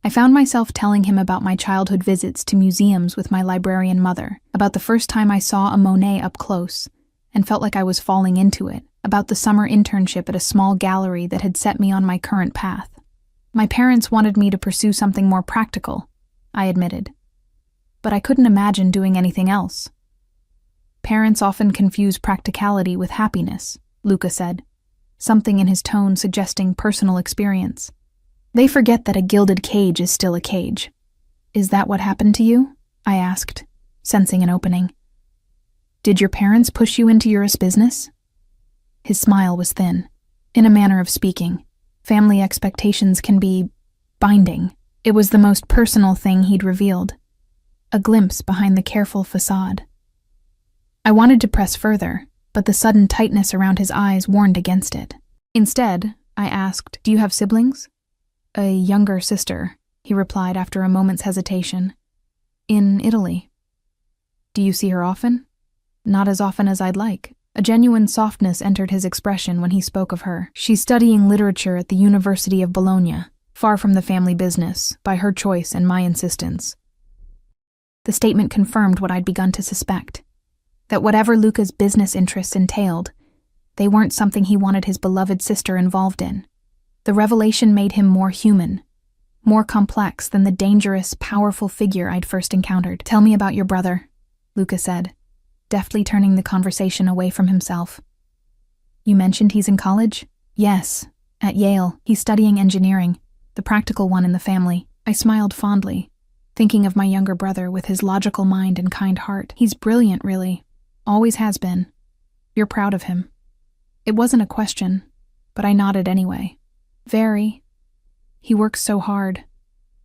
I found myself telling him about my childhood visits to museums with my librarian mother, about the first time I saw a Monet up close and felt like I was falling into it, about the summer internship at a small gallery that had set me on my current path. "My parents wanted me to pursue something more practical," I admitted, "but I couldn't imagine doing anything else." "Parents often confuse practicality with happiness," Luca said, something in his tone suggesting personal experience. "They forget that a gilded cage is still a cage." "Is that what happened to you?" I asked, sensing an opening. "Did your parents push you into your business?" His smile was thin. In a manner of speaking, family expectations can be binding. It was the most personal thing he'd revealed, a glimpse behind the careful facade. I wanted to press further, but the sudden tightness around his eyes warned against it. Instead, I asked, "Do you have siblings?" "A younger sister," he replied after a moment's hesitation. "In Italy." "Do you see her often?" "Not as often as I'd like." A genuine softness entered his expression when he spoke of her. "She's studying literature at the University of Bologna, far from the family business, by her choice and my insistence." The statement confirmed what I'd begun to suspect, that whatever Luca's business interests entailed, they weren't something he wanted his beloved sister involved in. The revelation made him more human, more complex than the dangerous, powerful figure I'd first encountered. "Tell me about your brother," Luca said, deftly turning the conversation away from himself. "You mentioned he's in college?" "Yes, at Yale. He's studying engineering, the practical one in the family." I smiled fondly, thinking of my younger brother with his logical mind and kind heart. "He's brilliant, really. Always has been. You're proud of him." It wasn't a question, but I nodded anyway. "Very. He works so hard."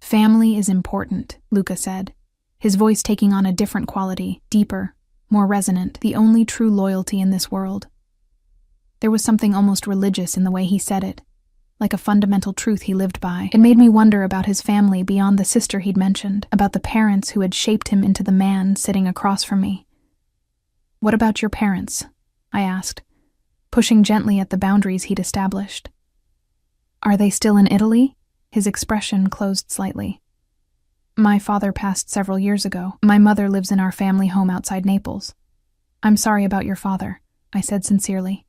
"Family is important," Luca said, his voice taking on a different quality, deeper, more resonant, the only true loyalty in this world. There was something almost religious in the way he said it, like a fundamental truth he lived by. It made me wonder about his family beyond the sister he'd mentioned, about the parents who had shaped him into the man sitting across from me. "What about your parents?" I asked, pushing gently at the boundaries he'd established. "Are they still in Italy?" His expression closed slightly. "My father passed several years ago. My mother lives in our family home outside Naples." "I'm sorry about your father," I said sincerely.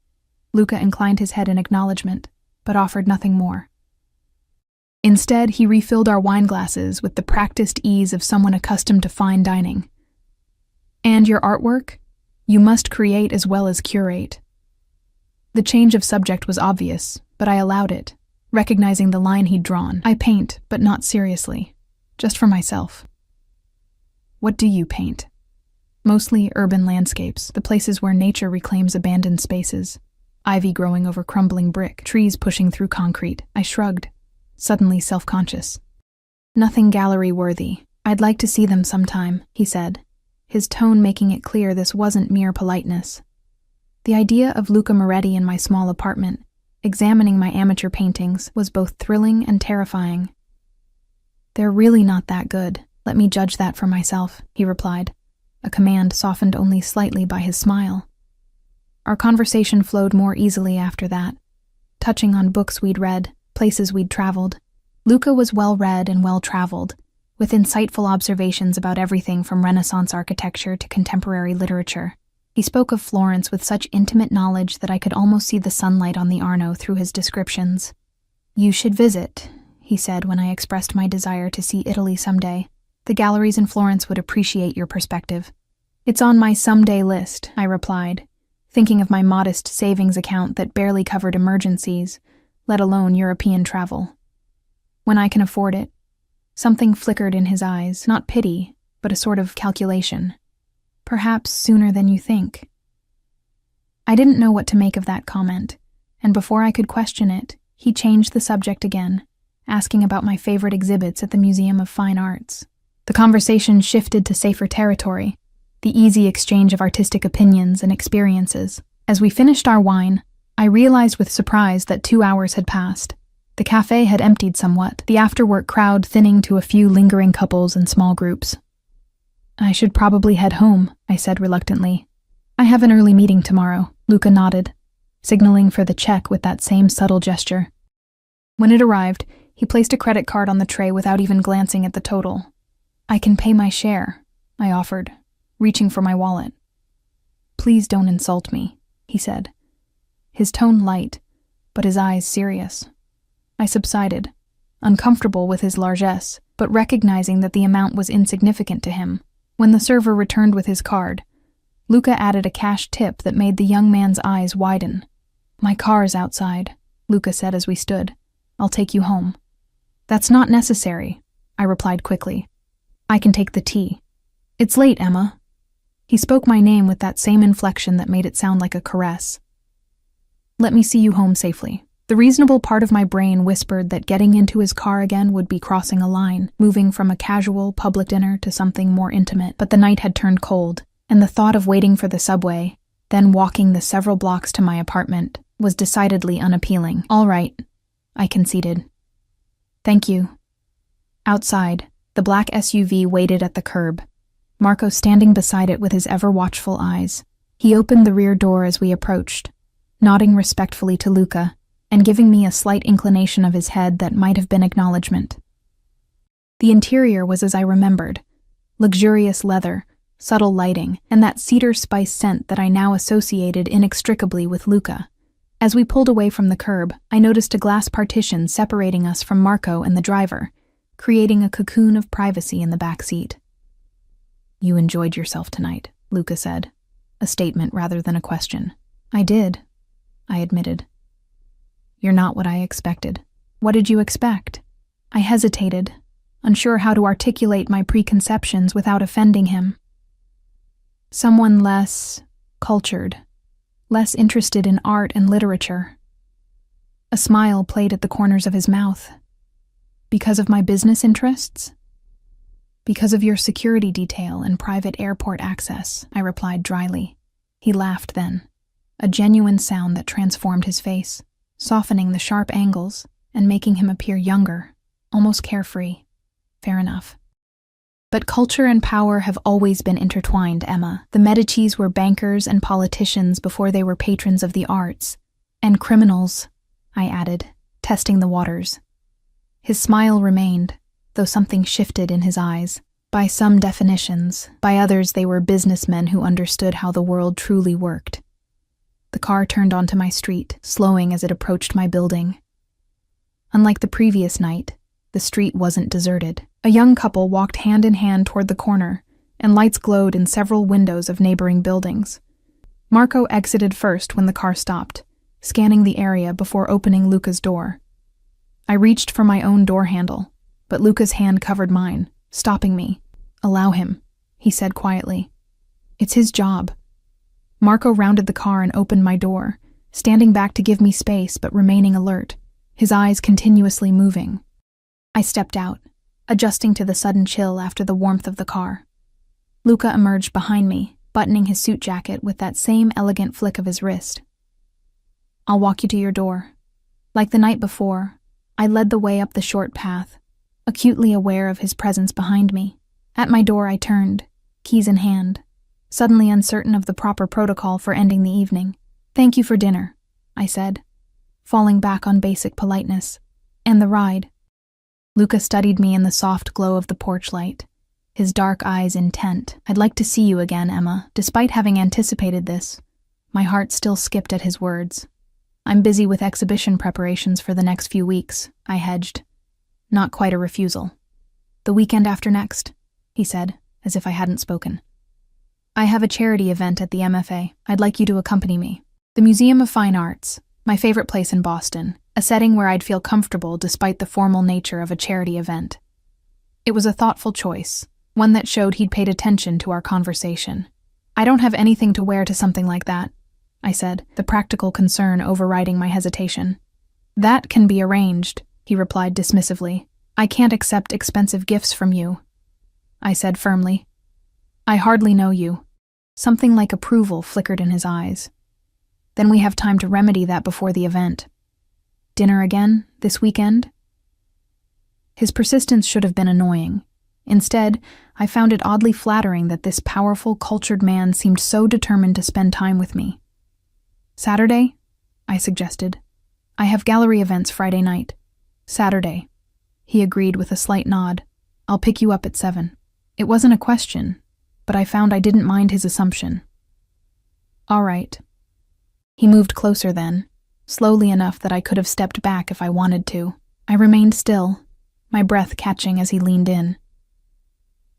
Luca inclined his head in acknowledgement, but offered nothing more. Instead, he refilled our wine glasses with the practiced ease of someone accustomed to fine dining. "And your artwork? You must create as well as curate." The change of subject was obvious, but I allowed it, recognizing the line he'd drawn. "I paint, but not seriously. Just for myself." "What do you paint?" "Mostly urban landscapes, the places where nature reclaims abandoned spaces." ivy growing over crumbling brick, trees pushing through concrete. I shrugged, suddenly self-conscious. Nothing gallery-worthy. I'd like to see them sometime, he said, his tone making it clear this wasn't mere politeness. The idea of Luca Moretti in my small apartment, examining my amateur paintings, was both thrilling and terrifying. They're really not that good. Let me judge that for myself, he replied, a command softened only slightly by his smile. Our conversation flowed more easily after that, touching on books we'd read, places we'd traveled. Luca was well-read and well-traveled, with insightful observations about everything from Renaissance architecture to contemporary literature. He spoke of Florence with such intimate knowledge that I could almost see the sunlight on the Arno through his descriptions. "You should visit," he said when I expressed my desire to see Italy someday. "The galleries in Florence would appreciate your perspective." "It's on my someday list," I replied, thinking of my modest savings account that barely covered emergencies, let alone European travel. "When I can afford it." Something flickered in his eyes, not pity, but a sort of calculation. "Perhaps sooner than you think." I didn't know what to make of that comment, and before I could question it, he changed the subject again, asking about my favorite exhibits at the Museum of Fine Arts. The conversation shifted to safer territory, the easy exchange of artistic opinions and experiences. As we finished our wine, I realized with surprise that 2 hours had passed. The cafe had emptied somewhat, the after-work crowd thinning to a few lingering couples and small groups. "I should probably head home," I said reluctantly. "I have an early meeting tomorrow," Luca nodded, signaling for the check with that same subtle gesture. When it arrived, he placed a credit card on the tray without even glancing at the total. "I can pay my share," I offered, reaching for my wallet. "Please don't insult me," he said, his tone light, but his eyes serious. I subsided, uncomfortable with his largesse, but recognizing that the amount was insignificant to him. When the server returned with his card, Luca added a cash tip that made the young man's eyes widen. "My car's outside," Luca said as we stood. "I'll take you home." "That's not necessary," I replied quickly. "I can take the tea." "It's late, Emma." He spoke my name with that same inflection that made it sound like a caress. "Let me see you home safely." The reasonable part of my brain whispered that getting into his car again would be crossing a line, moving from a casual public dinner to something more intimate. But the night had turned cold, and the thought of waiting for the subway, then walking the several blocks to my apartment, was decidedly unappealing. "All right," I conceded. "Thank you." Outside, the black SUV waited at the curb, Marco standing beside it with his ever-watchful eyes. He opened the rear door as we approached, nodding respectfully to Luca, and giving me a slight inclination of his head that might have been acknowledgement. The interior was as I remembered, luxurious leather, subtle lighting, and that cedar spice scent that I now associated inextricably with Luca. As we pulled away from the curb, I noticed a glass partition separating us from Marco and the driver, creating a cocoon of privacy in the back seat. "You enjoyed yourself tonight," Luca said, a statement rather than a question. "I did," I admitted. "You're not what I expected." "What did you expect?" I hesitated, unsure how to articulate my preconceptions without offending him. "Someone less cultured, less interested in art and literature." A smile played at the corners of his mouth. "Because of my business interests?" "Because of your security detail and private airport access," I replied dryly. He laughed then, a genuine sound that transformed his face, softening the sharp angles and making him appear younger, almost carefree. "Fair enough. But culture and power have always been intertwined, Emma. The Medicis were bankers and politicians before they were patrons of the arts. And criminals," I added, testing the waters. His smile remained, though something shifted in his eyes. By some definitions, by others they were businessmen who understood how the world truly worked. The car turned onto my street, slowing as it approached my building. Unlike the previous night, the street wasn't deserted. A young couple walked hand in hand toward the corner, and lights glowed in several windows of neighboring buildings. Marco exited first when the car stopped, scanning the area before opening Luca's door. I reached for my own door handle, but Luca's hand covered mine, stopping me. "Allow him," he said quietly. "It's his job." Marco rounded the car and opened my door, standing back to give me space but remaining alert, his eyes continuously moving. I stepped out, adjusting to the sudden chill after the warmth of the car. Luca emerged behind me, buttoning his suit jacket with that same elegant flick of his wrist. "I'll walk you to your door." Like the night before, I led the way up the short path, acutely aware of his presence behind me. At my door I turned, keys in hand, suddenly uncertain of the proper protocol for ending the evening. "Thank you for dinner," I said, falling back on basic politeness. "And the ride." Luca studied me in the soft glow of the porch light, his dark eyes intent. "I'd like to see you again, Emma." Despite having anticipated this, my heart still skipped at his words. "I'm busy with exhibition preparations for the next few weeks," I hedged. Not quite a refusal. "The weekend after next," he said, as if I hadn't spoken. "I have a charity event at the MFA. I'd like you to accompany me. The Museum of Fine Arts, my favorite place in Boston, a setting where I'd feel comfortable despite the formal nature of a charity event." It was a thoughtful choice, one that showed he'd paid attention to our conversation. "I don't have anything to wear to something like that," I said, the practical concern overriding my hesitation. "That can be arranged," he replied dismissively. "I can't accept expensive gifts from you," I said firmly. "I hardly know you." Something like approval flickered in his eyes. "Then we have time to remedy that before the event. Dinner again, this weekend?" His persistence should have been annoying. Instead, I found it oddly flattering that this powerful, cultured man seemed so determined to spend time with me. "Saturday?" I suggested. "I have gallery events Friday night." "Saturday," he agreed with a slight nod. "I'll pick you up at 7. It wasn't a question, but I found I didn't mind his assumption. "All right." He moved closer then, slowly enough that I could have stepped back if I wanted to. I remained still, my breath catching as he leaned in.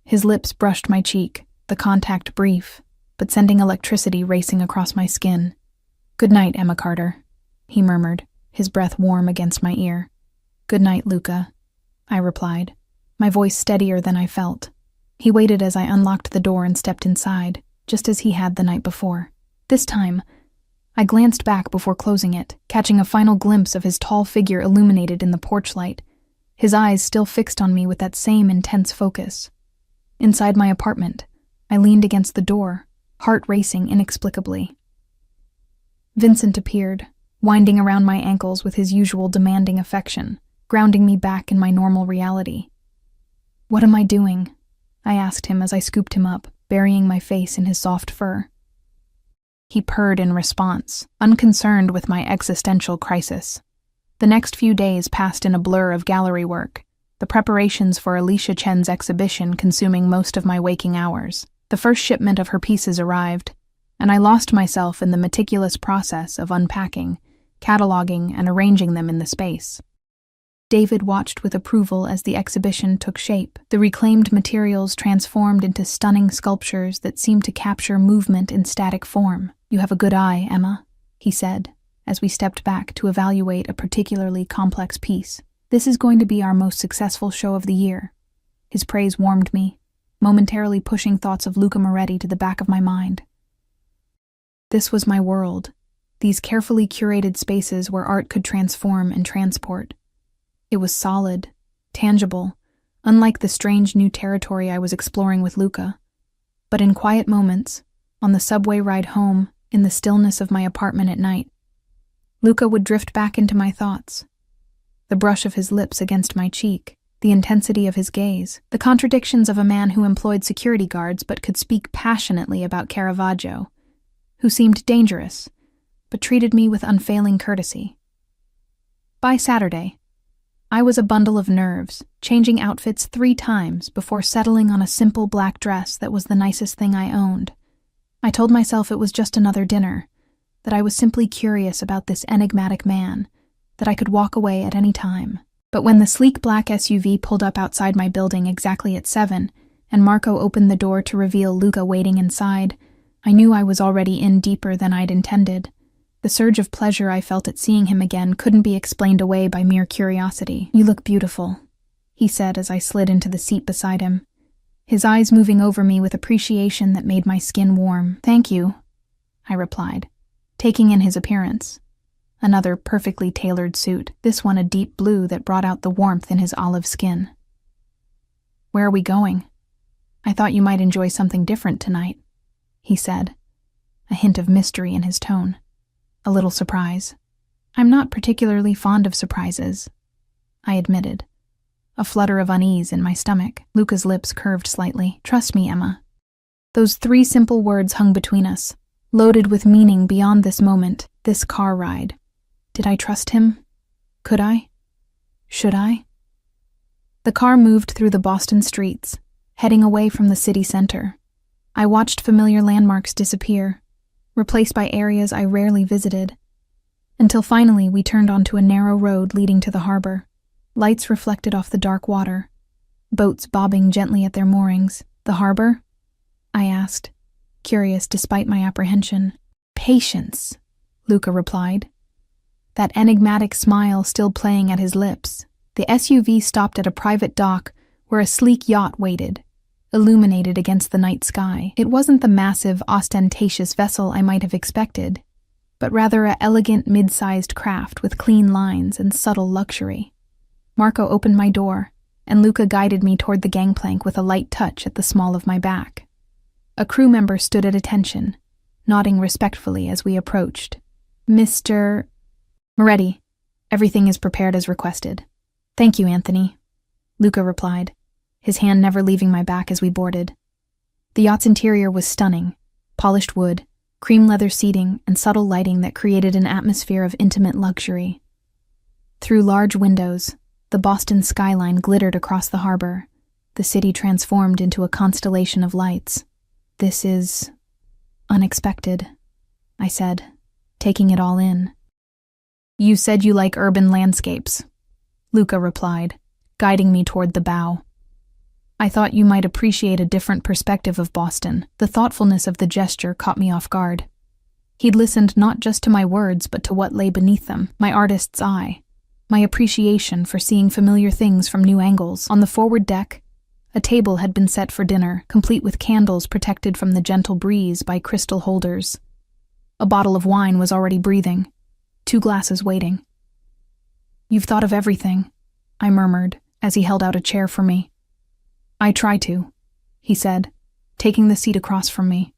His lips brushed my cheek, the contact brief, but sending electricity racing across my skin. "Good night, Emma Carter," he murmured, his breath warm against my ear. "Good night, Luca," I replied, my voice steadier than I felt. He waited as I unlocked the door and stepped inside, just as he had the night before. This time, I glanced back before closing it, catching a final glimpse of his tall figure illuminated in the porch light, his eyes still fixed on me with that same intense focus. Inside my apartment, I leaned against the door, heart racing inexplicably. Vincent appeared, winding around my ankles with his usual demanding affection, grounding me back in my normal reality. "What am I doing?" I asked him as I scooped him up, burying my face in his soft fur. He purred in response, unconcerned with my existential crisis. The next few days passed in a blur of gallery work, the preparations for Alicia Chen's exhibition consuming most of my waking hours. The first shipment of her pieces arrived, and I lost myself in the meticulous process of unpacking, cataloging, and arranging them in the space. David watched with approval as the exhibition took shape, the reclaimed materials transformed into stunning sculptures that seemed to capture movement in static form. "You have a good eye, Emma," he said, as we stepped back to evaluate a particularly complex piece. "This is going to be our most successful show of the year." His praise warmed me, momentarily pushing thoughts of Luca Moretti to the back of my mind. This was my world, these carefully curated spaces where art could transform and transport. It was solid, tangible, unlike the strange new territory I was exploring with Luca. But in quiet moments, on the subway ride home, in the stillness of my apartment at night, Luca would drift back into my thoughts. The brush of his lips against my cheek, the intensity of his gaze, the contradictions of a man who employed security guards but could speak passionately about Caravaggio, who seemed dangerous, but treated me with unfailing courtesy. By Saturday, I was a bundle of nerves, changing outfits 3 times before settling on a simple black dress that was the nicest thing I owned. I told myself it was just another dinner, that I was simply curious about this enigmatic man, that I could walk away at any time. But when the sleek black SUV pulled up outside my building exactly at 7, and Marco opened the door to reveal Luca waiting inside, I knew I was already in deeper than I'd intended. The surge of pleasure I felt at seeing him again couldn't be explained away by mere curiosity. "You look beautiful," he said as I slid into the seat beside him, his eyes moving over me with appreciation that made my skin warm. "Thank you," I replied, taking in his appearance. Another perfectly tailored suit, this one a deep blue that brought out the warmth in his olive skin. "Where are we going? I thought you might enjoy something different tonight," he said, a hint of mystery in his tone. A little surprise. "I'm not particularly fond of surprises," I admitted, a flutter of unease in my stomach. Luca's lips curved slightly. "Trust me, Emma." Those 3 simple words hung between us, loaded with meaning beyond this moment, this car ride. Did I trust him? Could I? Should I? The car moved through the Boston streets, heading away from the city center. I watched familiar landmarks disappear, replaced by areas I rarely visited, until finally we turned onto a narrow road leading to the harbor. Lights reflected off the dark water, boats bobbing gently at their moorings. "The harbor?" I asked, curious despite my apprehension. "Patience," Luca replied, that enigmatic smile still playing at his lips. The SUV stopped at a private dock where a sleek yacht waited, illuminated against the night sky. It wasn't the massive, ostentatious vessel I might have expected, but rather an elegant, mid-sized craft with clean lines and subtle luxury. Marco opened my door, and Luca guided me toward the gangplank with a light touch at the small of my back. A crew member stood at attention, nodding respectfully as we approached. "Mr. Moretti, everything is prepared as requested." "Thank you, Anthony," Luca replied, his hand never leaving my back as we boarded. The yacht's interior was stunning: polished wood, cream leather seating, and subtle lighting that created an atmosphere of intimate luxury. Through large windows, the Boston skyline glittered across the harbor, the city transformed into a constellation of lights. "This is unexpected," I said, taking it all in. "You said you like urban landscapes," Luca replied, guiding me toward the bow. "I thought you might appreciate a different perspective of Boston." The thoughtfulness of the gesture caught me off guard. He'd listened not just to my words, but to what lay beneath them, my artist's eye, my appreciation for seeing familiar things from new angles. On the forward deck, a table had been set for dinner, complete with candles protected from the gentle breeze by crystal holders. A bottle of wine was already breathing, 2 glasses waiting. "You've thought of everything," I murmured as he held out a chair for me. "I try to," he said, taking the seat across from me.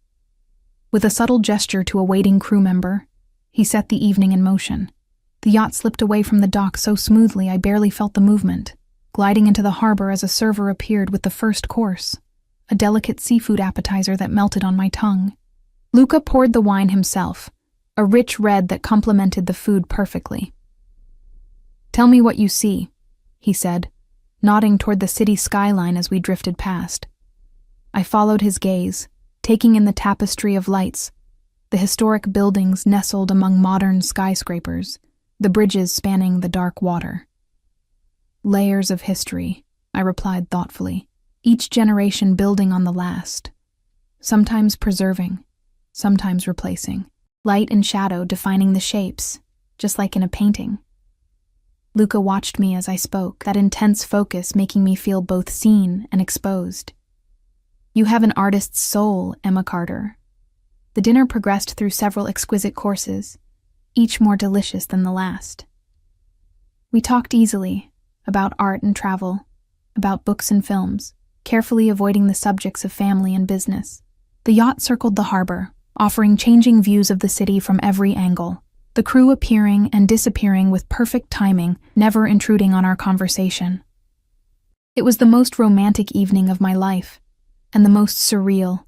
With a subtle gesture to a waiting crew member, he set the evening in motion. The yacht slipped away from the dock so smoothly I barely felt the movement, gliding into the harbor as a server appeared with the first course, a delicate seafood appetizer that melted on my tongue. Luca poured the wine himself, a rich red that complemented the food perfectly. "Tell me what you see," he said, nodding toward the city skyline as we drifted past. I followed his gaze, taking in the tapestry of lights, the historic buildings nestled among modern skyscrapers, the bridges spanning the dark water. "Layers of history," I replied thoughtfully, each generation building on the last, sometimes preserving, sometimes replacing, light and shadow defining the shapes, just like in a painting. Luca watched me as I spoke, that intense focus making me feel both seen and exposed. "You have an artist's soul, Emma Carter." The dinner progressed through several exquisite courses, each more delicious than the last. We talked easily, about art and travel, about books and films, carefully avoiding the subjects of family and business. The yacht circled the harbor, offering changing views of the city from every angle, the crew appearing and disappearing with perfect timing, never intruding on our conversation. It was the most romantic evening of my life, and the most surreal,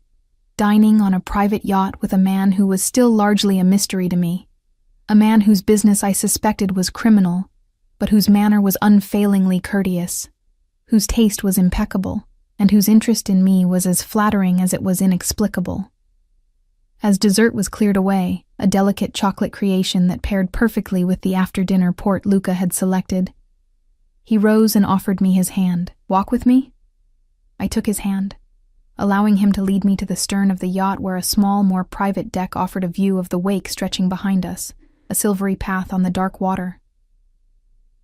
dining on a private yacht with a man who was still largely a mystery to me, a man whose business I suspected was criminal, but whose manner was unfailingly courteous, whose taste was impeccable, and whose interest in me was as flattering as it was inexplicable. As dessert was cleared away, a delicate chocolate creation that paired perfectly with the after-dinner port Luca had selected, he rose and offered me his hand. "Walk with me?" I took his hand, allowing him to lead me to the stern of the yacht where a small, more private deck offered a view of the wake stretching behind us, a silvery path on the dark water.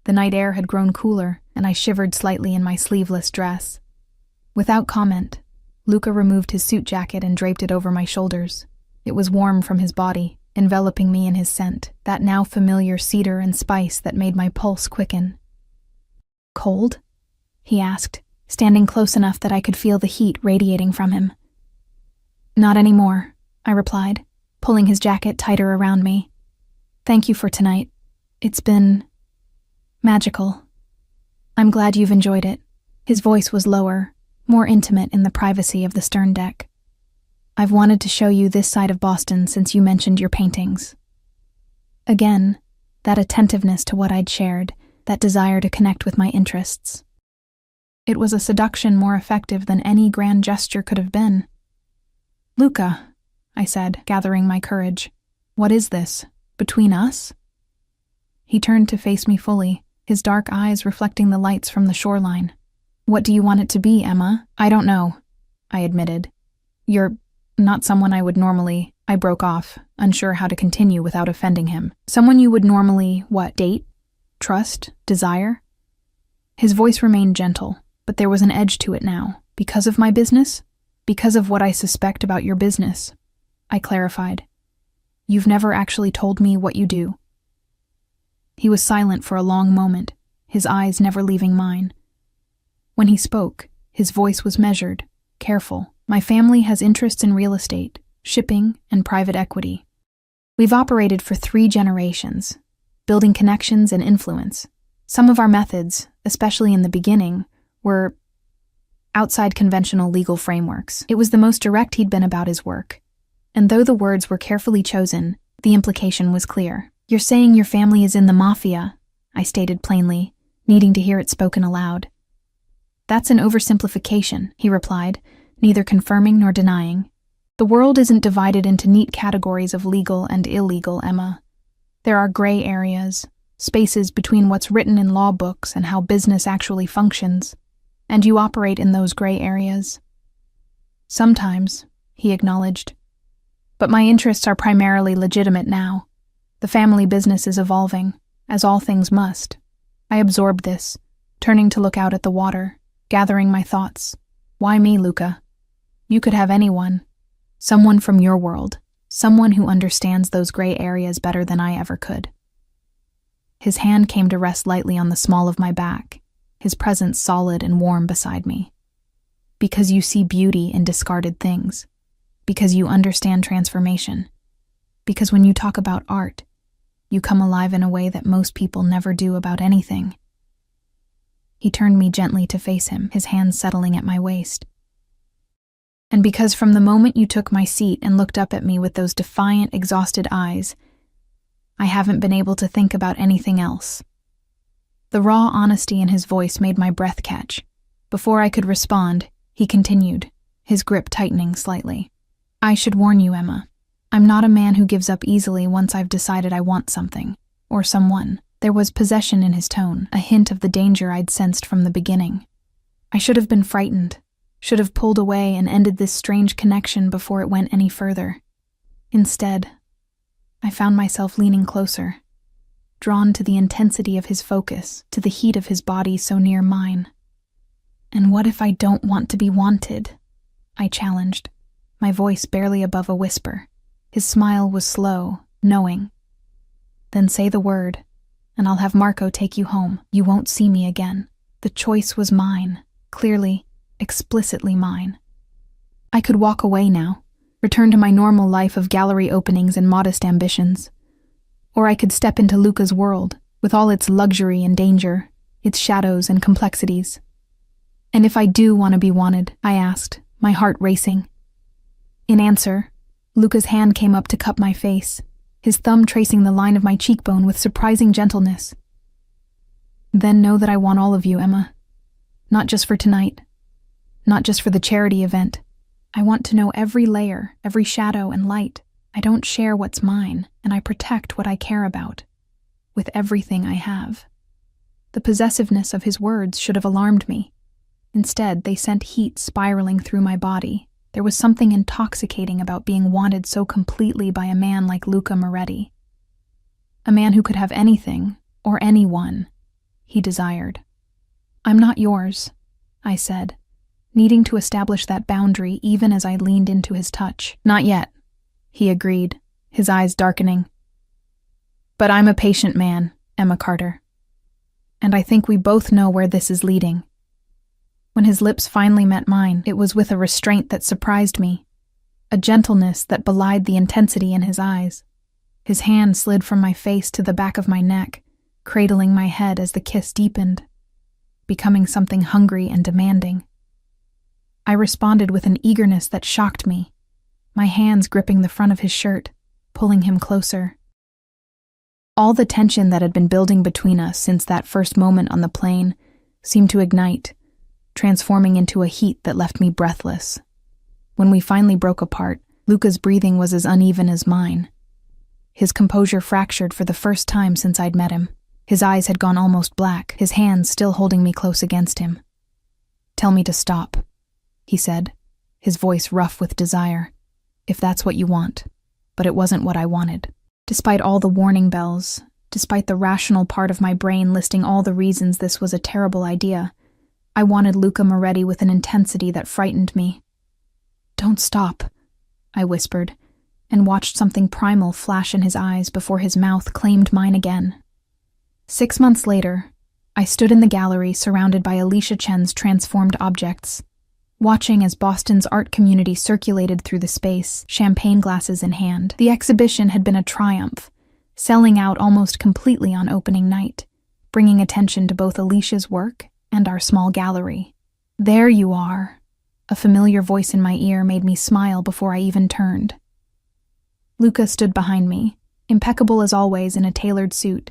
The night air had grown cooler, and I shivered slightly in my sleeveless dress. Without comment, Luca removed his suit jacket and draped it over my shoulders. It was warm from his body, enveloping me in his scent, that now familiar cedar and spice that made my pulse quicken. "Cold?" he asked, standing close enough that I could feel the heat radiating from him. "Not anymore," I replied, pulling his jacket tighter around me. "Thank you for tonight. It's been magical. I'm glad you've enjoyed it." His voice was lower, more intimate in the privacy of the stern deck. "I've wanted to show you this side of Boston since you mentioned your paintings." Again, that attentiveness to what I'd shared, that desire to connect with my interests. It was a seduction more effective than any grand gesture could have been. "Luca," I said, gathering my courage, "what is this? Between us?" He turned to face me fully, his dark eyes reflecting the lights from the shoreline. "What do you want it to be, Emma?" "I don't know," I admitted. "You're not someone I would normally—" I broke off, unsure how to continue without offending him. "Someone you would normally, what, date? Trust? Desire?" His voice remained gentle, but there was an edge to it now. "Because of my business? Because of what I suspect about your business," I clarified. "You've never actually told me what you do." He was silent for a long moment, his eyes never leaving mine. When he spoke, his voice was measured, careful. "My family has interests in real estate, shipping, and private equity. We've operated for 3 generations, building connections and influence. Some of our methods, especially in the beginning, were outside conventional legal frameworks." It was the most direct he'd been about his work. And though the words were carefully chosen, the implication was clear. "You're saying your family is in the Mafia," I stated plainly, needing to hear it spoken aloud. "That's an oversimplification," he replied, neither confirming nor denying. "The world isn't divided into neat categories of legal and illegal, Emma. There are gray areas, spaces between what's written in law books and how business actually functions, and you operate in those gray areas." "Sometimes," he acknowledged. "But my interests are primarily legitimate now. The family business is evolving, as all things must." I absorbed this, turning to look out at the water, gathering my thoughts. "Why me, Luca? You could have anyone. Someone from your world. Someone who understands those gray areas better than I ever could." His hand came to rest lightly on the small of my back, his presence solid and warm beside me. "Because you see beauty in discarded things. Because you understand transformation. Because when you talk about art, you come alive in a way that most people never do about anything." He turned me gently to face him, his hands settling at my waist. "And because from the moment you took my seat and looked up at me with those defiant, exhausted eyes, I haven't been able to think about anything else." The raw honesty in his voice made my breath catch. Before I could respond, he continued, his grip tightening slightly. "I should warn you, Emma. I'm not a man who gives up easily once I've decided I want something, or someone." There was possession in his tone, a hint of the danger I'd sensed from the beginning. I should have been frightened, should have pulled away and ended this strange connection before it went any further. Instead, I found myself leaning closer, drawn to the intensity of his focus, to the heat of his body so near mine. "And what if I don't want to be wanted?" I challenged, my voice barely above a whisper. His smile was slow, knowing. "Then say the word, and I'll have Marco take you home. You won't see me again." The choice was mine, clearly, explicitly mine. I could walk away now, return to my normal life of gallery openings and modest ambitions. Or I could step into Luca's world, with all its luxury and danger, its shadows and complexities. "And if I do want to be wanted?" I asked, my heart racing. In answer, Luca's hand came up to cup my face, his thumb tracing the line of my cheekbone with surprising gentleness. "Then know that I want all of you, Emma. Not just for tonight. Not just for the charity event. I want to know every layer, every shadow and light. I don't share what's mine, and I protect what I care about. With everything I have." The possessiveness of his words should have alarmed me. Instead, they sent heat spiraling through my body. There was something intoxicating about being wanted so completely by a man like Luca Moretti. A man who could have anything, or anyone, he desired. "I'm not yours," I said, needing to establish that boundary even as I leaned into his touch. "Not yet," he agreed, his eyes darkening. "But I'm a patient man, Emma Carter. And I think we both know where this is leading." When his lips finally met mine, it was with a restraint that surprised me, a gentleness that belied the intensity in his eyes. His hand slid from my face to the back of my neck, cradling my head as the kiss deepened, becoming something hungry and demanding. I responded with an eagerness that shocked me, my hands gripping the front of his shirt, pulling him closer. All the tension that had been building between us since that first moment on the plane seemed to ignite, transforming into a heat that left me breathless. When we finally broke apart, Luca's breathing was as uneven as mine. His composure fractured for the first time since I'd met him. His eyes had gone almost black, his hands still holding me close against him. "Tell me to stop," he said, his voice rough with desire. "If that's what you want." But it wasn't what I wanted. Despite all the warning bells, despite the rational part of my brain listing all the reasons this was a terrible idea, I wanted Luca Moretti with an intensity that frightened me. "Don't stop," I whispered, and watched something primal flash in his eyes before his mouth claimed mine again. 6 months later, I stood in the gallery surrounded by Alicia Chen's transformed objects, watching as Boston's art community circulated through the space, champagne glasses in hand. The exhibition had been a triumph, selling out almost completely on opening night, bringing attention to both Alicia's work and our small gallery. "There you are." A familiar voice in my ear made me smile before I even turned. Luca stood behind me, impeccable as always in a tailored suit,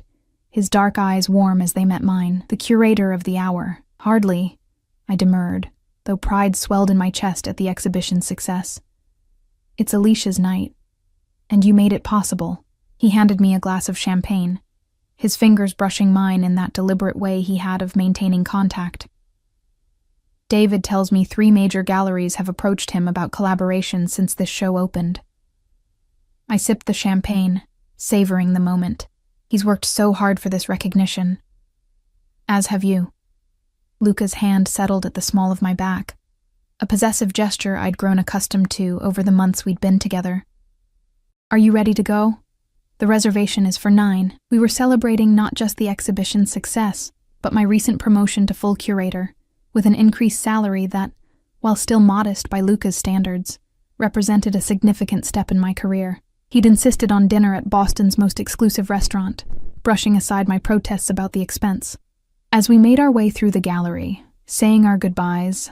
his dark eyes warm as they met mine, the curator of the hour. "Hardly," I demurred, though pride swelled in my chest at the exhibition's success. "It's Alicia's night, and you made it possible." He handed me a glass of champagne, his fingers brushing mine in that deliberate way he had of maintaining contact. "David tells me 3 major galleries have approached him about collaboration since this show opened." I sipped the champagne, savoring the moment. He's worked so hard for this recognition. "As have you." Luca's hand settled at the small of my back, a possessive gesture I'd grown accustomed to over the months we'd been together. "Are you ready to go? The reservation is for 9. We were celebrating not just the exhibition's success, but my recent promotion to full curator, with an increased salary that, while still modest by Luca's standards, represented a significant step in my career. He'd insisted on dinner at Boston's most exclusive restaurant, brushing aside my protests about the expense. As we made our way through the gallery, saying our goodbyes,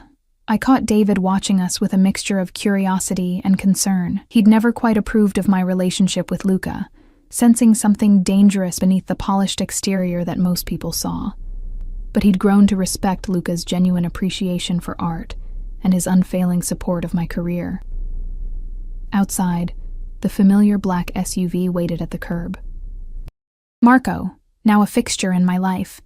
I caught David watching us with a mixture of curiosity and concern. He'd never quite approved of my relationship with Luca, sensing something dangerous beneath the polished exterior that most people saw. But he'd grown to respect Luca's genuine appreciation for art and his unfailing support of my career. Outside, the familiar black SUV waited at the curb. Marco, now a fixture in my life,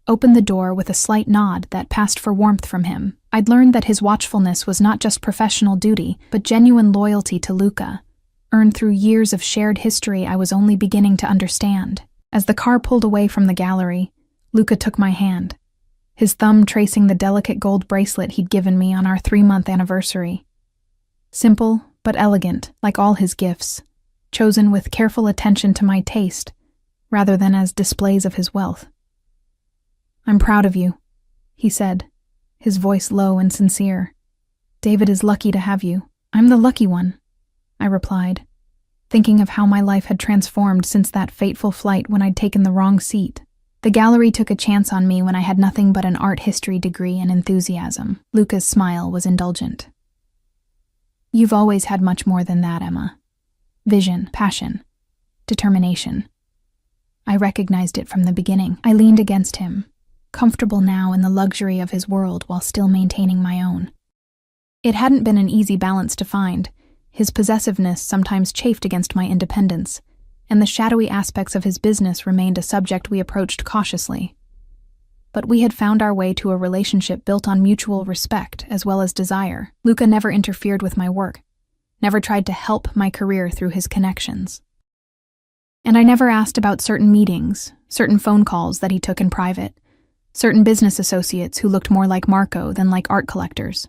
opened the door with a slight nod that passed for warmth from him. I'd learned that his watchfulness was not just professional duty, but genuine loyalty to Luca, earned through years of shared history I was only beginning to understand. As the car pulled away from the gallery, Luca took my hand, his thumb tracing the delicate gold bracelet he'd given me on our 3-month anniversary. Simple, but elegant, like all his gifts, chosen with careful attention to my taste, rather than as displays of his wealth. "I'm proud of you," he said, his voice low and sincere. "David is lucky to have you." "I'm the lucky one," I replied, thinking of how my life had transformed since that fateful flight when I'd taken the wrong seat. The gallery took a chance on me when I had nothing but an art history degree and enthusiasm. Luca's smile was indulgent. "You've always had much more than that, Emma. Vision, passion, determination." I recognized it from the beginning. I leaned against him, comfortable now in the luxury of his world while still maintaining my own. It hadn't been an easy balance to find. His possessiveness sometimes chafed against my independence, and the shadowy aspects of his business remained a subject we approached cautiously. But we had found our way to a relationship built on mutual respect as well as desire. Luca never interfered with my work, never tried to help my career through his connections. And I never asked about certain meetings, certain phone calls that he took in private, certain business associates who looked more like Marco than like art collectors.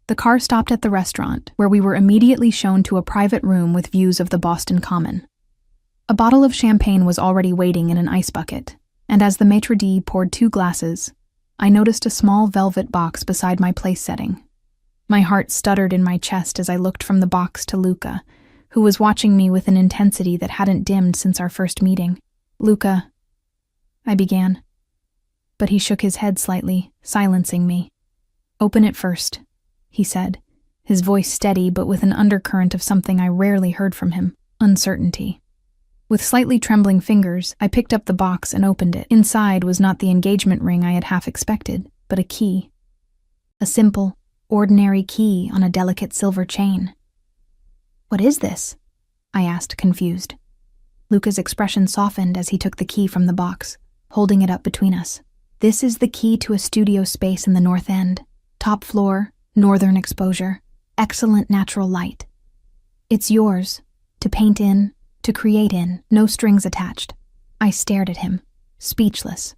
The car stopped at the restaurant, where we were immediately shown to a private room with views of the Boston Common. A bottle of champagne was already waiting in an ice bucket, and as the maitre d' poured 2 glasses, I noticed a small velvet box beside my place setting. My heart stuttered in my chest as I looked from the box to Luca, who was watching me with an intensity that hadn't dimmed since our first meeting. "Luca," I began, but he shook his head slightly, silencing me. "Open it first," he said, his voice steady but with an undercurrent of something I rarely heard from him, uncertainty. With slightly trembling fingers, I picked up the box and opened it. Inside was not the engagement ring I had half expected, but a key. A simple, ordinary key on a delicate silver chain. "What is this?" I asked, confused. Luca's expression softened as he took the key from the box, holding it up between us. "This is the key to a studio space in the North End. Top floor, northern exposure, excellent natural light. It's yours, to paint in, to create in, no strings attached." I stared at him, speechless.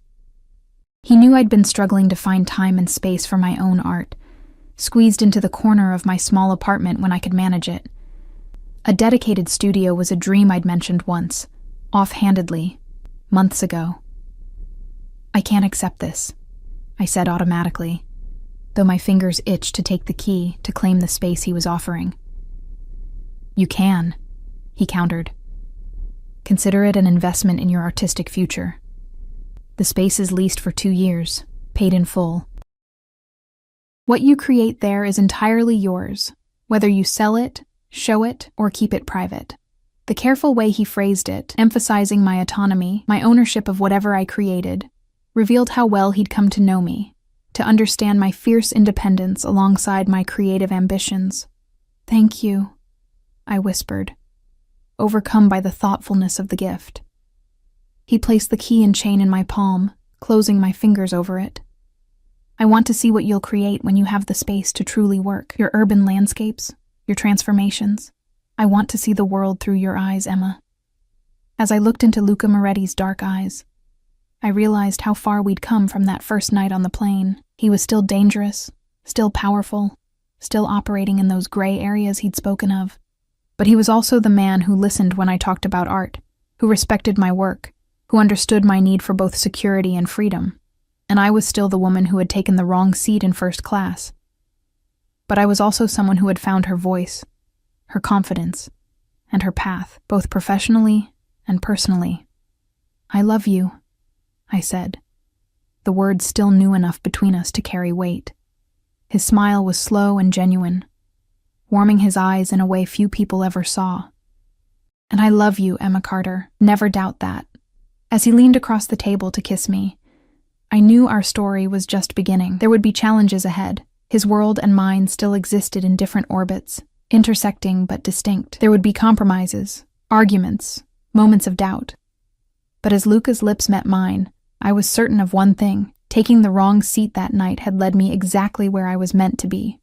He knew I'd been struggling to find time and space for my own art, squeezed into the corner of my small apartment when I could manage it. A dedicated studio was a dream I'd mentioned once, offhandedly, months ago. "I can't accept this," I said automatically, though my fingers itched to take the key to claim the space he was offering. "You can," he countered. "Consider it an investment in your artistic future. The space is leased for 2 years, paid in full. What you create there is entirely yours, whether you sell it, show it, or keep it private." The careful way he phrased it, emphasizing my autonomy, my ownership of whatever I created, revealed how well he'd come to know me, to understand my fierce independence alongside my creative ambitions. "Thank you," I whispered, overcome by the thoughtfulness of the gift. He placed the key and chain in my palm, closing my fingers over it. "I want to see what you'll create when you have the space to truly work. Your urban landscapes, your transformations. I want to see the world through your eyes, Emma." As I looked into Luca Moretti's dark eyes, I realized how far we'd come from that first night on the plane. He was still dangerous, still powerful, still operating in those gray areas he'd spoken of. But he was also the man who listened when I talked about art, who respected my work, who understood my need for both security and freedom. And I was still the woman who had taken the wrong seat in first class. But I was also someone who had found her voice, her confidence, and her path, both professionally and personally. "I love you," I said, the words still new enough between us to carry weight. His smile was slow and genuine, warming his eyes in a way few people ever saw. "And I love you, Emma Carter. Never doubt that." As he leaned across the table to kiss me, I knew our story was just beginning. There would be challenges ahead. His world and mine still existed in different orbits, intersecting but distinct. There would be compromises, arguments, moments of doubt. But as Luca's lips met mine, I was certain of one thing: taking the wrong seat that night had led me exactly where I was meant to be.